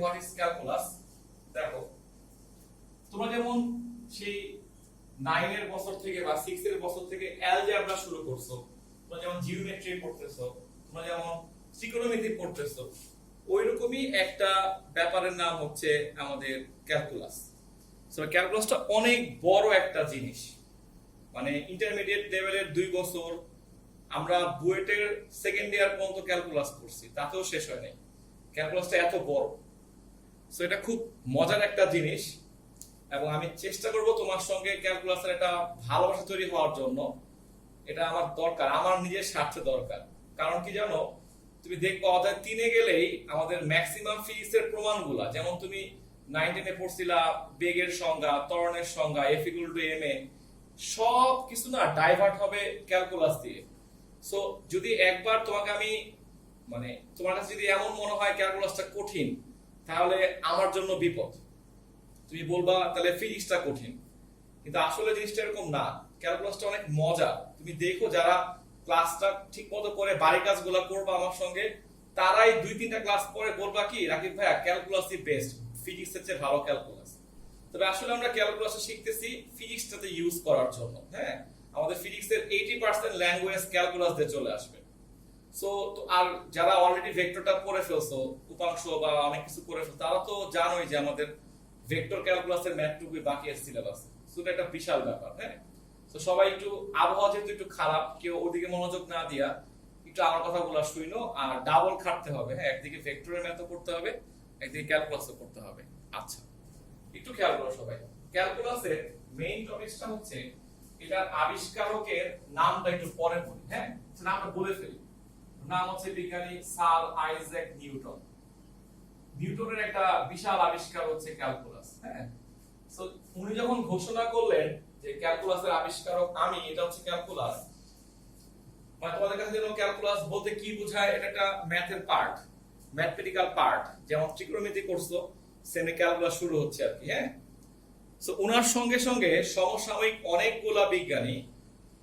What is calculus. দেখো তোমরা যেমন সেই 9 এর বছর থেকে বা 6 এর বছর থেকে অ্যালজেব্রা শুরু করছো, তোমরা যেমন জিওমেট্রি পড়তেছো, তোমরা যেমন ত্রিকোণমিতি পড়তেছো, ওইরকমই একটা ব্যাপারের নাম হচ্ছে আমাদের ক্যালকুলাস। সো ক্যালকুলাসটা অনেক বড় একটা জিনিস, মানে ইন্টারমিডিয়েট লেভেলের 2 বছর আমরা বুয়েটের সেকেন্ড ইয়ার পর্যন্ত ক্যালকুলাস করছি, তাতেও শেষ হয় নাই। ক্যালকুলাসটা এত বড়, সো এটা খুব মজার একটা জিনিস এবং আমি চেষ্টা করব তোমার সঙ্গে ক্যালকুলাসের একটা ভালোবাসা তৈরি হওয়ার জন্য। এটা আমার দরকার, আমার নিজের স্বার্থে দরকার। কারণ কি জানো, তুমি দেখবো অধ্যায় 3-এ গেলেই আমাদের ম্যাক্সিমাম ফিজিক্সের প্রমাণগুলা, যেমন তুমি 9-10-এ পড়ছিলা বেগের সংজ্ঞা, ত্বরণের সংজ্ঞা, F = ma, সব কিছু না ডাইভার্ট হবে ক্যালকুলাস দিয়ে। সো যদি একবার তোমাকে আমি মানে তোমার কাছে যদি এমন মনে হয় ক্যালকুলাসটা কঠিন, তাহলে আমার জন্য বিপদ। তুমি বলবা তাহলে ফিজিক্সটা কঠিন, কিন্তু আসলে জিনিসটা এরকম না। ক্যালকুলাসটা অনেক মজা। তুমি দেখো যারা ক্লাসটা ঠিকমতো করে বাড়ি কাজগুলো করবা আমার সঙ্গে, তারাই 2-3টা ক্লাস পরে বলবা কি রাকিব ভাইয়া ক্যালকুলাসই বেস্ট, ফিজিক্সের চেয়ে ভালো ক্যালকুলাস। তবে আসলে আমরা ক্যালকুলাসটা শিখতেছি ফিজিক্সটাতে ইউজ করার জন্য। হ্যাঁ, আমাদের ফিজিক্সের 80% ল্যাঙ্গুয়েজ ক্যালকুলাস দিয়ে চলে আসবে। সো আর যারা অলরেডি ভেক্টরটা পড়ে ফেলছো, উপাংশ বা অনেক কিছু করে ফেলছো, তারা তো জানোই যে আমাদের ভেক্টর ক্যালকুলাসের ম্যাথটুকুই বাকি আছে সিলেবাস। সো এটা একটা বিশাল ব্যাপার। হ্যাঁ, তো সবাই একটু আবহাওয়া যেহেতু একটু খারাপ, কেউ ওদিকে মনোযোগ না দিয়া একটু আমার কথাগুলো শুইনো, আর ডাবল খাটতে হবে। হ্যাঁ, একদিকে ভেক্টরের ম্যাথও করতে হবে, একদিকে ক্যালকুলাসও করতে হবে। আচ্ছা, একটু খেয়াল করো সবাই। ক্যালকুলাসের মেইন টপিকসটা হচ্ছে এটার আবিষ্কারকের নামটা একটু পরে বলি। হ্যাঁ, নামটা বলে ফেলি। নাম হচ্ছে বিজ্ঞানী স্যার আইজ্যাক নিউটন। নিউটনের একটা বিশাল আবিষ্কার হচ্ছে ক্যালকুলাস। হ্যাঁ, সো উনি যখন ঘোষণা করলেন যে ক্যালকুলাসের আবিষ্কারক আমি, এটা হচ্ছে ক্যালকুলাস, মানে তোমাদের কাছে যেন ক্যালকুলাস বলতে কি বোঝায়, এটা একটা ম্যাথের পার্ট, ম্যাথমেটিক্যাল পার্ট। যেমন ত্রিকোণমিতি করছো, সেমনি ক্যালকুলাস শুরু হচ্ছে আর কি। হ্যাঁ, সো ওনার সঙ্গে সঙ্গে সমসাময়িক অনেকগুলা বিজ্ঞানী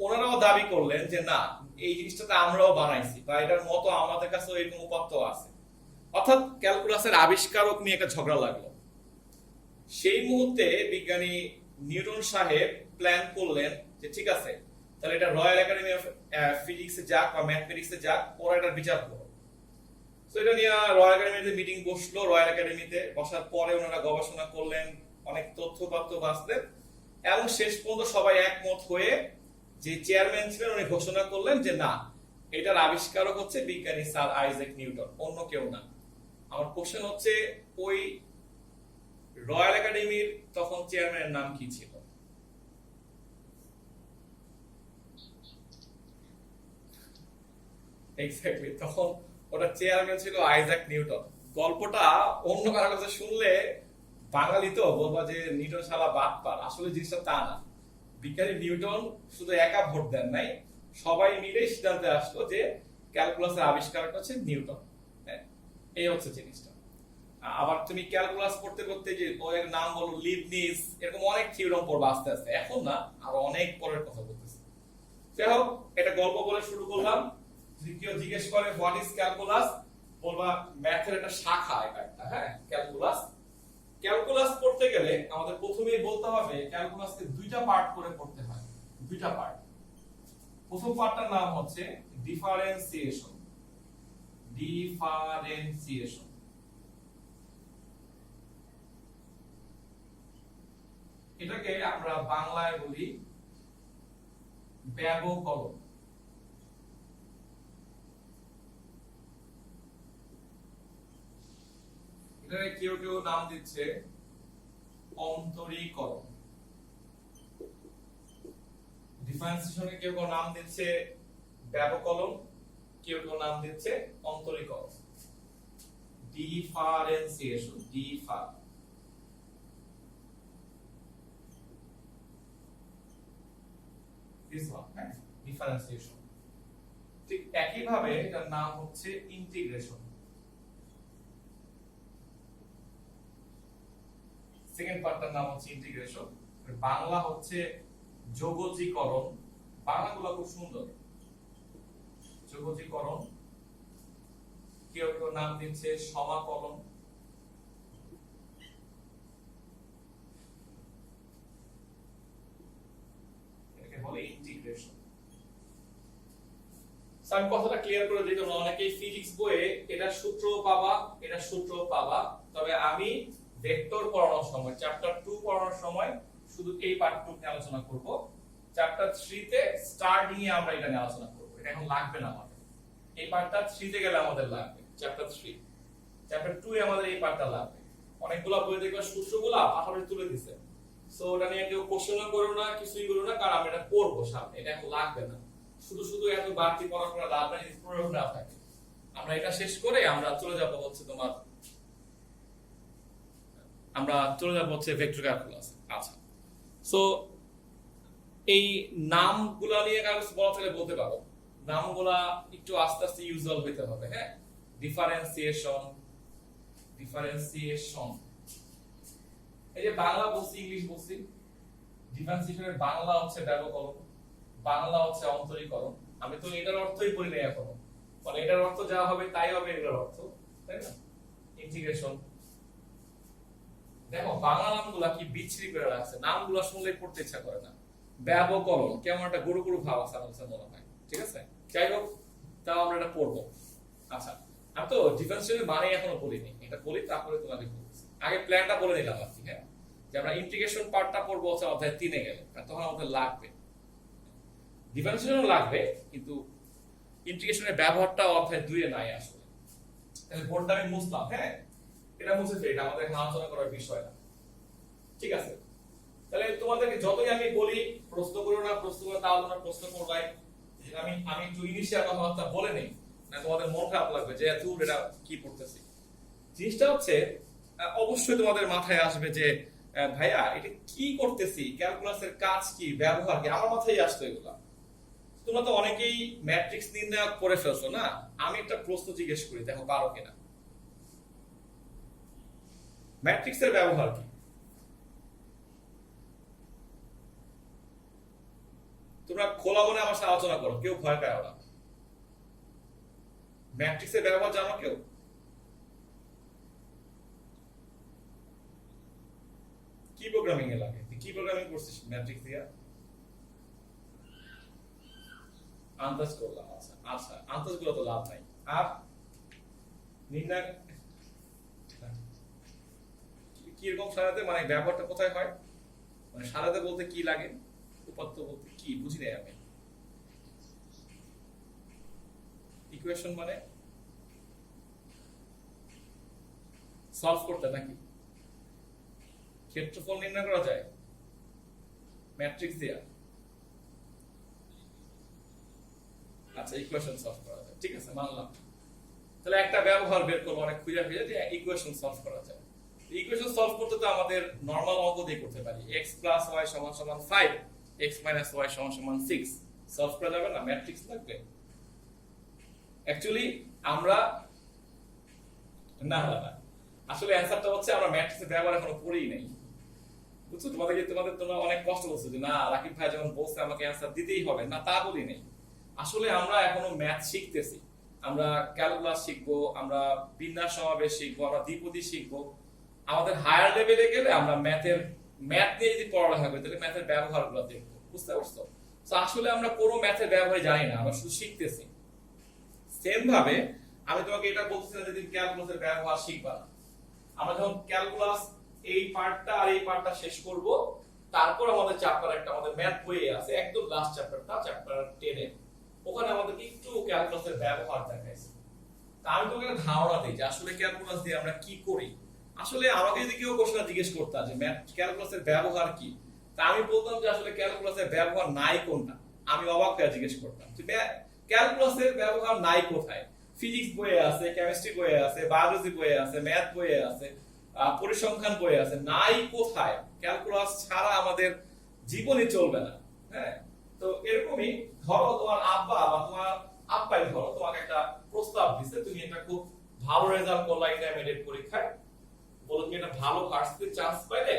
ওনারাও দাবি করলেন যে না, এই জিনিসটাতে আমরাও বানাইছি বা এটার মতো আমাদের কাছেও এরকম উপাত্ত আছে। অর্থাৎ ক্যালকুলাসের আবিষ্কারক নিয়ে একটা ঝগড়া লাগলো। সেই মুহূর্তে বিজ্ঞানী নিউটন সাহেব প্ল্যান করলেন যে ঠিক আছে, তাহলে এটা রয়্যাল একাডেমি অফ ফিজিক্সে যাক বা ম্যাথমেটিক্সে যাক, ওরা এটার বিচার করো। তো এটা নিয়ে রয়্যাল একাডেমিতে মিটিং বসলো। রয়্যাল একাডেমিতে বসার পরে ওনারা গবেষণা করলেন, অনেক তথ্যপত্র বাঁচলেন এবং শেষ পর্যন্ত সবাই একমত হয়ে যে চেয়ারম্যান ছিলেন উনি ঘোষণা করলেন যে না, এটার আবিষ্কারক হচ্ছে বিজ্ঞানী স্যার আইজ্যাক নিউটন, অন্য কেউ না। আমার কোশ্চেন হচ্ছে ওই রয়্যাল একাডেমির তখন চেয়ারম্যানের নাম কি ছিল? এক্স্যাক্টলি, তখন ওটা চেয়ারম্যান ছিল আইজ্যাক নিউটন। গল্পটা অন্য কারো কাছে শুনলে বাঙালি তো বলবা যে নিউটন শালা বাটপার। আসলে জিনিসটা তা না। বিজ্ঞানী নিউটন শুধু একা ভোট দেন নাই, সবাই মিলে সিদ্ধান্তে আসলো যে ক্যালকুলাসের আবিষ্কারক হচ্ছে নিউটন। হ্যাঁ, এই হচ্ছে জিনিসটা। আবার তুমি ক্যালকুলাস পড়তে করতে যে ওর নাম বলো লিবনিজ, এরকম অনেক থিওরেম পড়বা আস্তে আস্তে, এখন না, আরো অনেক পরের কথা বলতেছি। যাই হোক, এটা গল্প বলে শুরু করলাম। যদি কেউ জিজ্ঞেস করে হোয়াট ইজ ক্যালকুলাস, বলবা ম্যাথের একটা শাখা এটা একটা। হ্যাঁ, ক্যালকুলাস। ক্যালকুলাস পড়তে গেলে আমাদের প্রথমেই বলতে হবে ক্যালকুলাসকে 2টা পার্ট করে পড়তে হয়। 2টা পার্ট। প্রথম পার্টটার নাম হচ্ছে ডিফারেন্সিয়েশন। ডিফারেন্সিয়েশন। এটাকে আমরা বাংলায় বলি ব্যবকলন। এটাকে কেউ কেউ নাম দিচ্ছে অন্তরীকরণ। ডিফারেন্সিয়েশনকে কেউ কেউ নাম দিচ্ছে ব্যবকলন, কেউ কেউ নাম দিচ্ছে অন্তরীকরণ। ডিফারেন্সিয়েশন, this one, হ্যাঁ, ডিফারেন্সিয়েশন। ঠিক একই ভাবে এটার নাম হচ্ছে ইন্টিগ্রেশন। সেকেন্ড পার্টটার নাম হচ্ছে ইন্টিগ্রেশন। বাংলা হচ্ছে যোগজীকরণ। বাংলাগুলো খুব সুন্দর। যোগজীকরণ, কেউ কেউ নাম দিচ্ছে সমাকলন, বলে ইন্টিগ্রেশন। আমি কথাটা ক্লিয়ার করে দিই, তোমরা অনেকেই ফিজিক্স বইয়ে এটা সূত্র পাবা, এটা সূত্র পাবা, তবে আমি ভেক্টর পড়ানোর সময় চ্যাপ্টার 2 পড়ানোর সময় শুধু এই পার্টটুকু নিয়ে আলোচনা করব। চ্যাপ্টার 3 তে স্টার্টিং এ আমরা এটা নিয়ে আলোচনা করব, এটা এখন লাগবে না আমাদের। এই পার্টটা 3 তে গেলে আমাদের লাগবে চ্যাপ্টার 3। চ্যাপ্টার 2 এ আমাদের এই পার্টটা লাগবে। অনেকগুলো বই দেখবা সূত্রগুলো পাশাপাশি তুলে দিছে, সো ওটা নিয়ে কেউ কোশ্চেনও করো না, কিছুই করো না, কারণ আমরা এটা করব সামনে, এটা এখন লাগবে না। শুধু শুধু এত বাড়তি পড়াশোনা লাভ নাই যদি প্রয়োগ না থাকে। আমরা এটা শেষ করে আমরা চলে যাব হচ্ছে তোমার ভেক্টর ক্যালকুলাস। আচ্ছা, সো এই নামগুলা নিয়ে কাগজ বলা থাকলে বলতে পারো, নামগুলা একটু আস্তে আস্তে ইউজুয়াল হইতে হবে। হ্যাঁ, ডিফারেন্সিয়েশন, এই যে বাংলা বলছি ইংলিশ বলছি, ডিফারেন্সিয়েশনের বাংলা হচ্ছে ব্যবকলন, বাংলা হচ্ছে অন্তরীকরণ। আমি তো এটার অর্থই বলি না এখনো, মানে এটার অর্থ যা হবে তাই হবে এটার অর্থ, তাই না? ইন্টিগ্রেশন। দেখো বাংলা নামগুলা কি বিচ্ছিরি করে রাখছে, নামগুলা শুনলে পড়তে ইচ্ছা করে না। ব্যবকলন কেমন একটা গুরু গুরু ভাব আছে আমার মনে হয়, ঠিক আছে? যাই হোক, তাও আমরা এটা পড়বো। আচ্ছা, আমি তো ডিফারেন্সিয়েশনের মানে এখনো বলিনি, এটা বলি তারপরে তোমাকে বলছি। আগে প্ল্যানটা বলে নিলাম আর কি। হ্যাঁ, যে আমরা ইন্টিগ্রেশন পার্টটা পড়বো হচ্ছে অধ্যায় 3 এ গেলে, তখন আমাদের লাগবে ডিফারেন্সিয়েশনও লাগবে, কিন্তু ইন্টিগ্রেশনের ব্যবহারটা অধ্যায় 2 এ নাই আসলে। তাহলে বোর্ডটা আমি মুছলাম। হ্যাঁ, এটা মুছে ফেলি, এটা আমাদের আলোচনা করার বিষয় না, ঠিক আছে? তাহলে তোমাদেরকে যতই আমি বলি প্রশ্ন করো না, প্রশ্ন করো, তাহলে তোমরা প্রশ্ন করবাই। আমি একটু ইনিশিয়াল কথাবার্তা বলে নেই, না তোমাদের মন খারাপ লাগবে যে এত এটা কি পড়তেছি। জিনিসটা হচ্ছে অবশ্যই তোমাদের মাথায় আসবে যে ভাইয়া এটা কি করতেছি, ক্যালকুলাসের কাজ কি, ব্যবহার কি, আমার মাথায় আসতো এগুলা। তোমরা তো অনেকেই ম্যাট্রিক্স নির্ণয় করে ফেলছো না। আমি একটা প্রশ্ন জিজ্ঞেস করি, দেখো পারো কিনা। ম্যাট্রিক্সের ব্যবহার কি? তোমরা খোলা মনে আমার সাথে আলোচনা করো, কেউ ভয় পায় না। ম্যাট্রিক্সের ব্যবহার জানো কেউ? কি প্রোগ্রামিং এ লাগে? কি প্রোগ্রামিং করছিস ম্যাট্রিক্স দিয়া? আন্দাজ করলাম। আচ্ছা আচ্ছা, আন্দাজ গুলো তো লাভ নাই। আর নির্ণয় কি রকম সাজাতে, মানে ব্যবহারটা কোথায় হয়, মানে সাজাতে বলতে কি লাগে, উপাত্ত বলতে কি বুঝি নাই আমি। ইকুয়েশন মানে সলভ করতে নাকি? ক্ষেত্রফল নির্ণয় করা যায় ম্যাট্রিক্স দিয়া? আচ্ছা, ইকুয়েশন সলভ করা যায়, ঠিক আছে, মানলাম। তাহলে একটা ব্যবহার বের করবো, অনেক খুঁজে খুঁজে যে ইকুয়েশন সলভ করা যায়। ইকুয়েশন সলভ করতে তো আমাদের নরমাল অঙ্ক দিয়ে করতে পারি। x + y = 5, x - y = 6 solve করা যাবে না? ম্যাট্রিক্স লাগবে অ্যাকচুয়ালি। আমরা না না আসলে অ্যানসারটা হচ্ছে আমরা ম্যাট্রিক্সের ব্যবহার এখনো পড়েই নাই, বুঝছো? তোমরা অনেক কষ্ট করছো যে না রাকিব ভাই যখন বলছে আমাকে অ্যানসার দিতেই হবে, না তা বলি নাই। আসলে আমরা এখনো ম্যাথ শিখতেছি, আমরা ক্যালকুলাস শিখবো, আমরা বিন্যাস সমাবেশ শিখবো, আমরা দ্বিপদী শিখবো। আমাদের হায়ার লেভেলে গেলে আমরা ম্যাথ নিয়ে যদি পড়ালেখা করি তাহলে ম্যাথের ব্যবহারগুলো দেখবো, বুঝতে পারছো? তো আসলে আমরা কোনো ম্যাথের ব্যবহার জানি না, আমরা শুধু শিখতেছি। সেম ভাবে আমি তোমাকে এটা বলতেছি না যে তুমি ক্যালকুলাসের ব্যবহার শিখবা না। আমরা যখন ক্যালকুলাস এই পার্টটা আর এই পার্টটা শেষ করব, তারপর আমাদের চ্যাপ্টার একটা আমাদের ম্যাথ বইয়ে আছে, একদম লাস্ট চ্যাপ্টারটা, চ্যাপ্টার 10 এ, ওখানে আমাদের একটু ক্যালকুলাসের ব্যবহার দেখাইছে। তা আমি তোমাকে একটা ধারণা দিই যে আসলে ক্যালকুলাস দিয়ে আমরা কি করি। আসলে আমাকে যদি কেউ কোশ্চেন জিজ্ঞেস করতা যে ক্যালকুলাসের ব্যবহার কি, তা আমি বলতাম যে আসলে ক্যালকুলাসের ব্যবহার নাই কোনটা, আমি অবাক হয়ে জিজ্ঞেস করতাম যে ক্যালকুলাসের ব্যবহার নাই কোথায়? ফিজিক্স বইয়ে আছে, কেমিস্ট্রি বইয়ে আছে, বায়োলজি বইয়ে আছে, ম্যাথ বইয়ে আছে, পরিসংখ্যান বইয়ে আছে, নাই কোথায়? ক্যালকুলাস ছাড়া আমাদের জীবনই চলবে না। হ্যাঁ, তো এরকমই ধরো তোমার আব্বা বা তোমার আব্বাই ধরো তোমাকে একটা প্রস্তাব দিছে, তুমি একটা খুব ভালো রেজাল্ট করলা ইন্টারমিডিয়েট পরীক্ষায়, বলো তুমি একটা ভালো ভার্সিটিতে চান্স পাইলে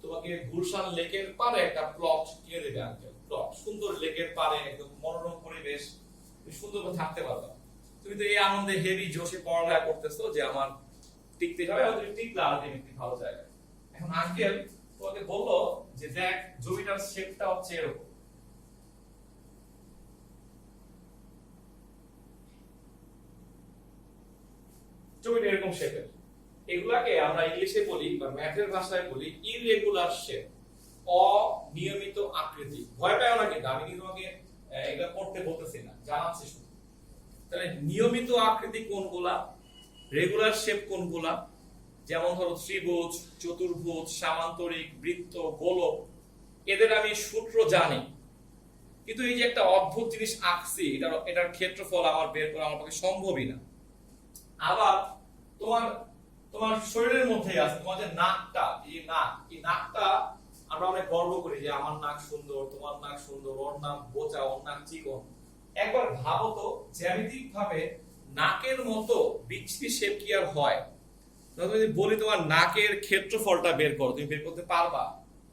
তোমাকে গুলশান লেকের পারে একটা প্লট কিনে দেবে আঙ্কেল। প্লট, সুন্দর লেকের পারে, একদম মনোরম পরিবেশ, সুন্দরভাবে থাকতে পারবা। তুমি তো এই আনন্দে হেভি জোশে পড়ালেখা করতেছো যে আমার টিকতে হবে, আর তুমি টিকলা আলটিমেটলি ভালো জায়গায়। এখন আঙ্কেল তোমাকে বললো যে দেখ জমিটার শেপটা হচ্ছে এরকম, জমিটা এরকম শেপের, এগুলাকে আমরা ইংলিশে বলি বা ম্যাথের ভাষায় বলি ইররেগুলার শেপ, অনিয়মিত আকৃতি। ভয় পাও না, কিন্তু আমি কিন্তু তোমাকে এগুলা করতে বলতেছি না, জানাচ্ছি শুধু। তাহলে নিয়মিত আকৃতি কোনগুলা, রেগুলার শেপ কোনগুলা, যেমন ধরো ত্রিভুজ, চতুর্ভুজ, সামান্তরিক, বৃত্ত, গোলক, এদের আমি সূত্র জানি, কিন্তু এই যে একটা অদ্ভুত জিনিস আঁকছি, এটার ক্ষেত্রফল আমার বের করা আমার পক্ষে সম্ভবই না। আবার তোমার তোমার শরীরের মধ্যেই আছে, তোমার যে নাকটা, এই নাকটা আমরা অনেক গর্ব করি যে আমার নাক সুন্দর, তোমার নাক সুন্দর, ওর নাক বোচা, ওর নাক চিকন। একবার ভাবো তো, জ্যামিতিক ভাবে নাকের মতো বিচ্ছিরি শেপ কি আর হয়? তুমি যদি বলি তোমার নাকের ক্ষেত্রফলটা বের করো, তুমি বের করতে পারবা?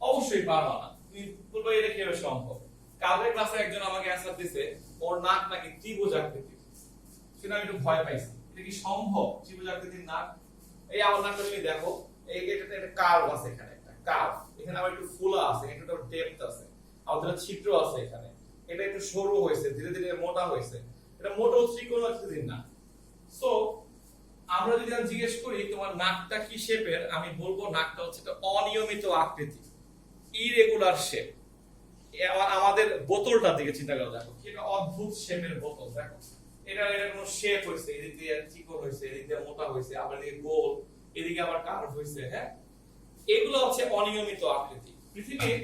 অবশ্যই পারবা না। তুমি বলবে এটা কিভাবে সম্ভব? কালকের ক্লাসে একজন আমাকে অ্যানসার দিছে ওর নাক নাকি ত্রিভুজ আকৃতির। সেটা আমি একটু ভয় পাইছি, এটা কি সম্ভব ত্রিভুজ আকৃতির নাক? এই আমার নাকটা তুমি দেখো, এই এটাতে একটা কার্ভ আছে, এখানে একটা কার্ভ, এখানে আবার একটু ফোলা আছে, এখানে একটু ডেপথ আছে, আবার ছিদ্র আছে এখানে, এটা একটু সরু হয়েছে, ধীরে ধীরে মোটা হয়েছে, এটা মোটো ত্রিকোণ আকৃতির না। সো আমরা যদি জিজ্ঞেস করি তোমার নাকটা কি শেপের, আমি বলবো নাকটা হচ্ছে একটা অনিয়মিত আকৃতি, ইরেগুলার শেপ। আমাদের বোতলটার দিকে চিন্তা করে দেখো, কি একটা অদ্ভুত শেপের বোতল। দেখো এটা কোনো শেপ হয়েছে, এদিক দিয়ে চিকন হয়েছে, এদিক দিয়ে মোটা হয়েছে, আবার এদিকে গোল, এদিকে আবার কার্ভ হয়েছে। হ্যাঁ, এগুলো হচ্ছে অনিয়মিত আকৃতি। পৃথিবীর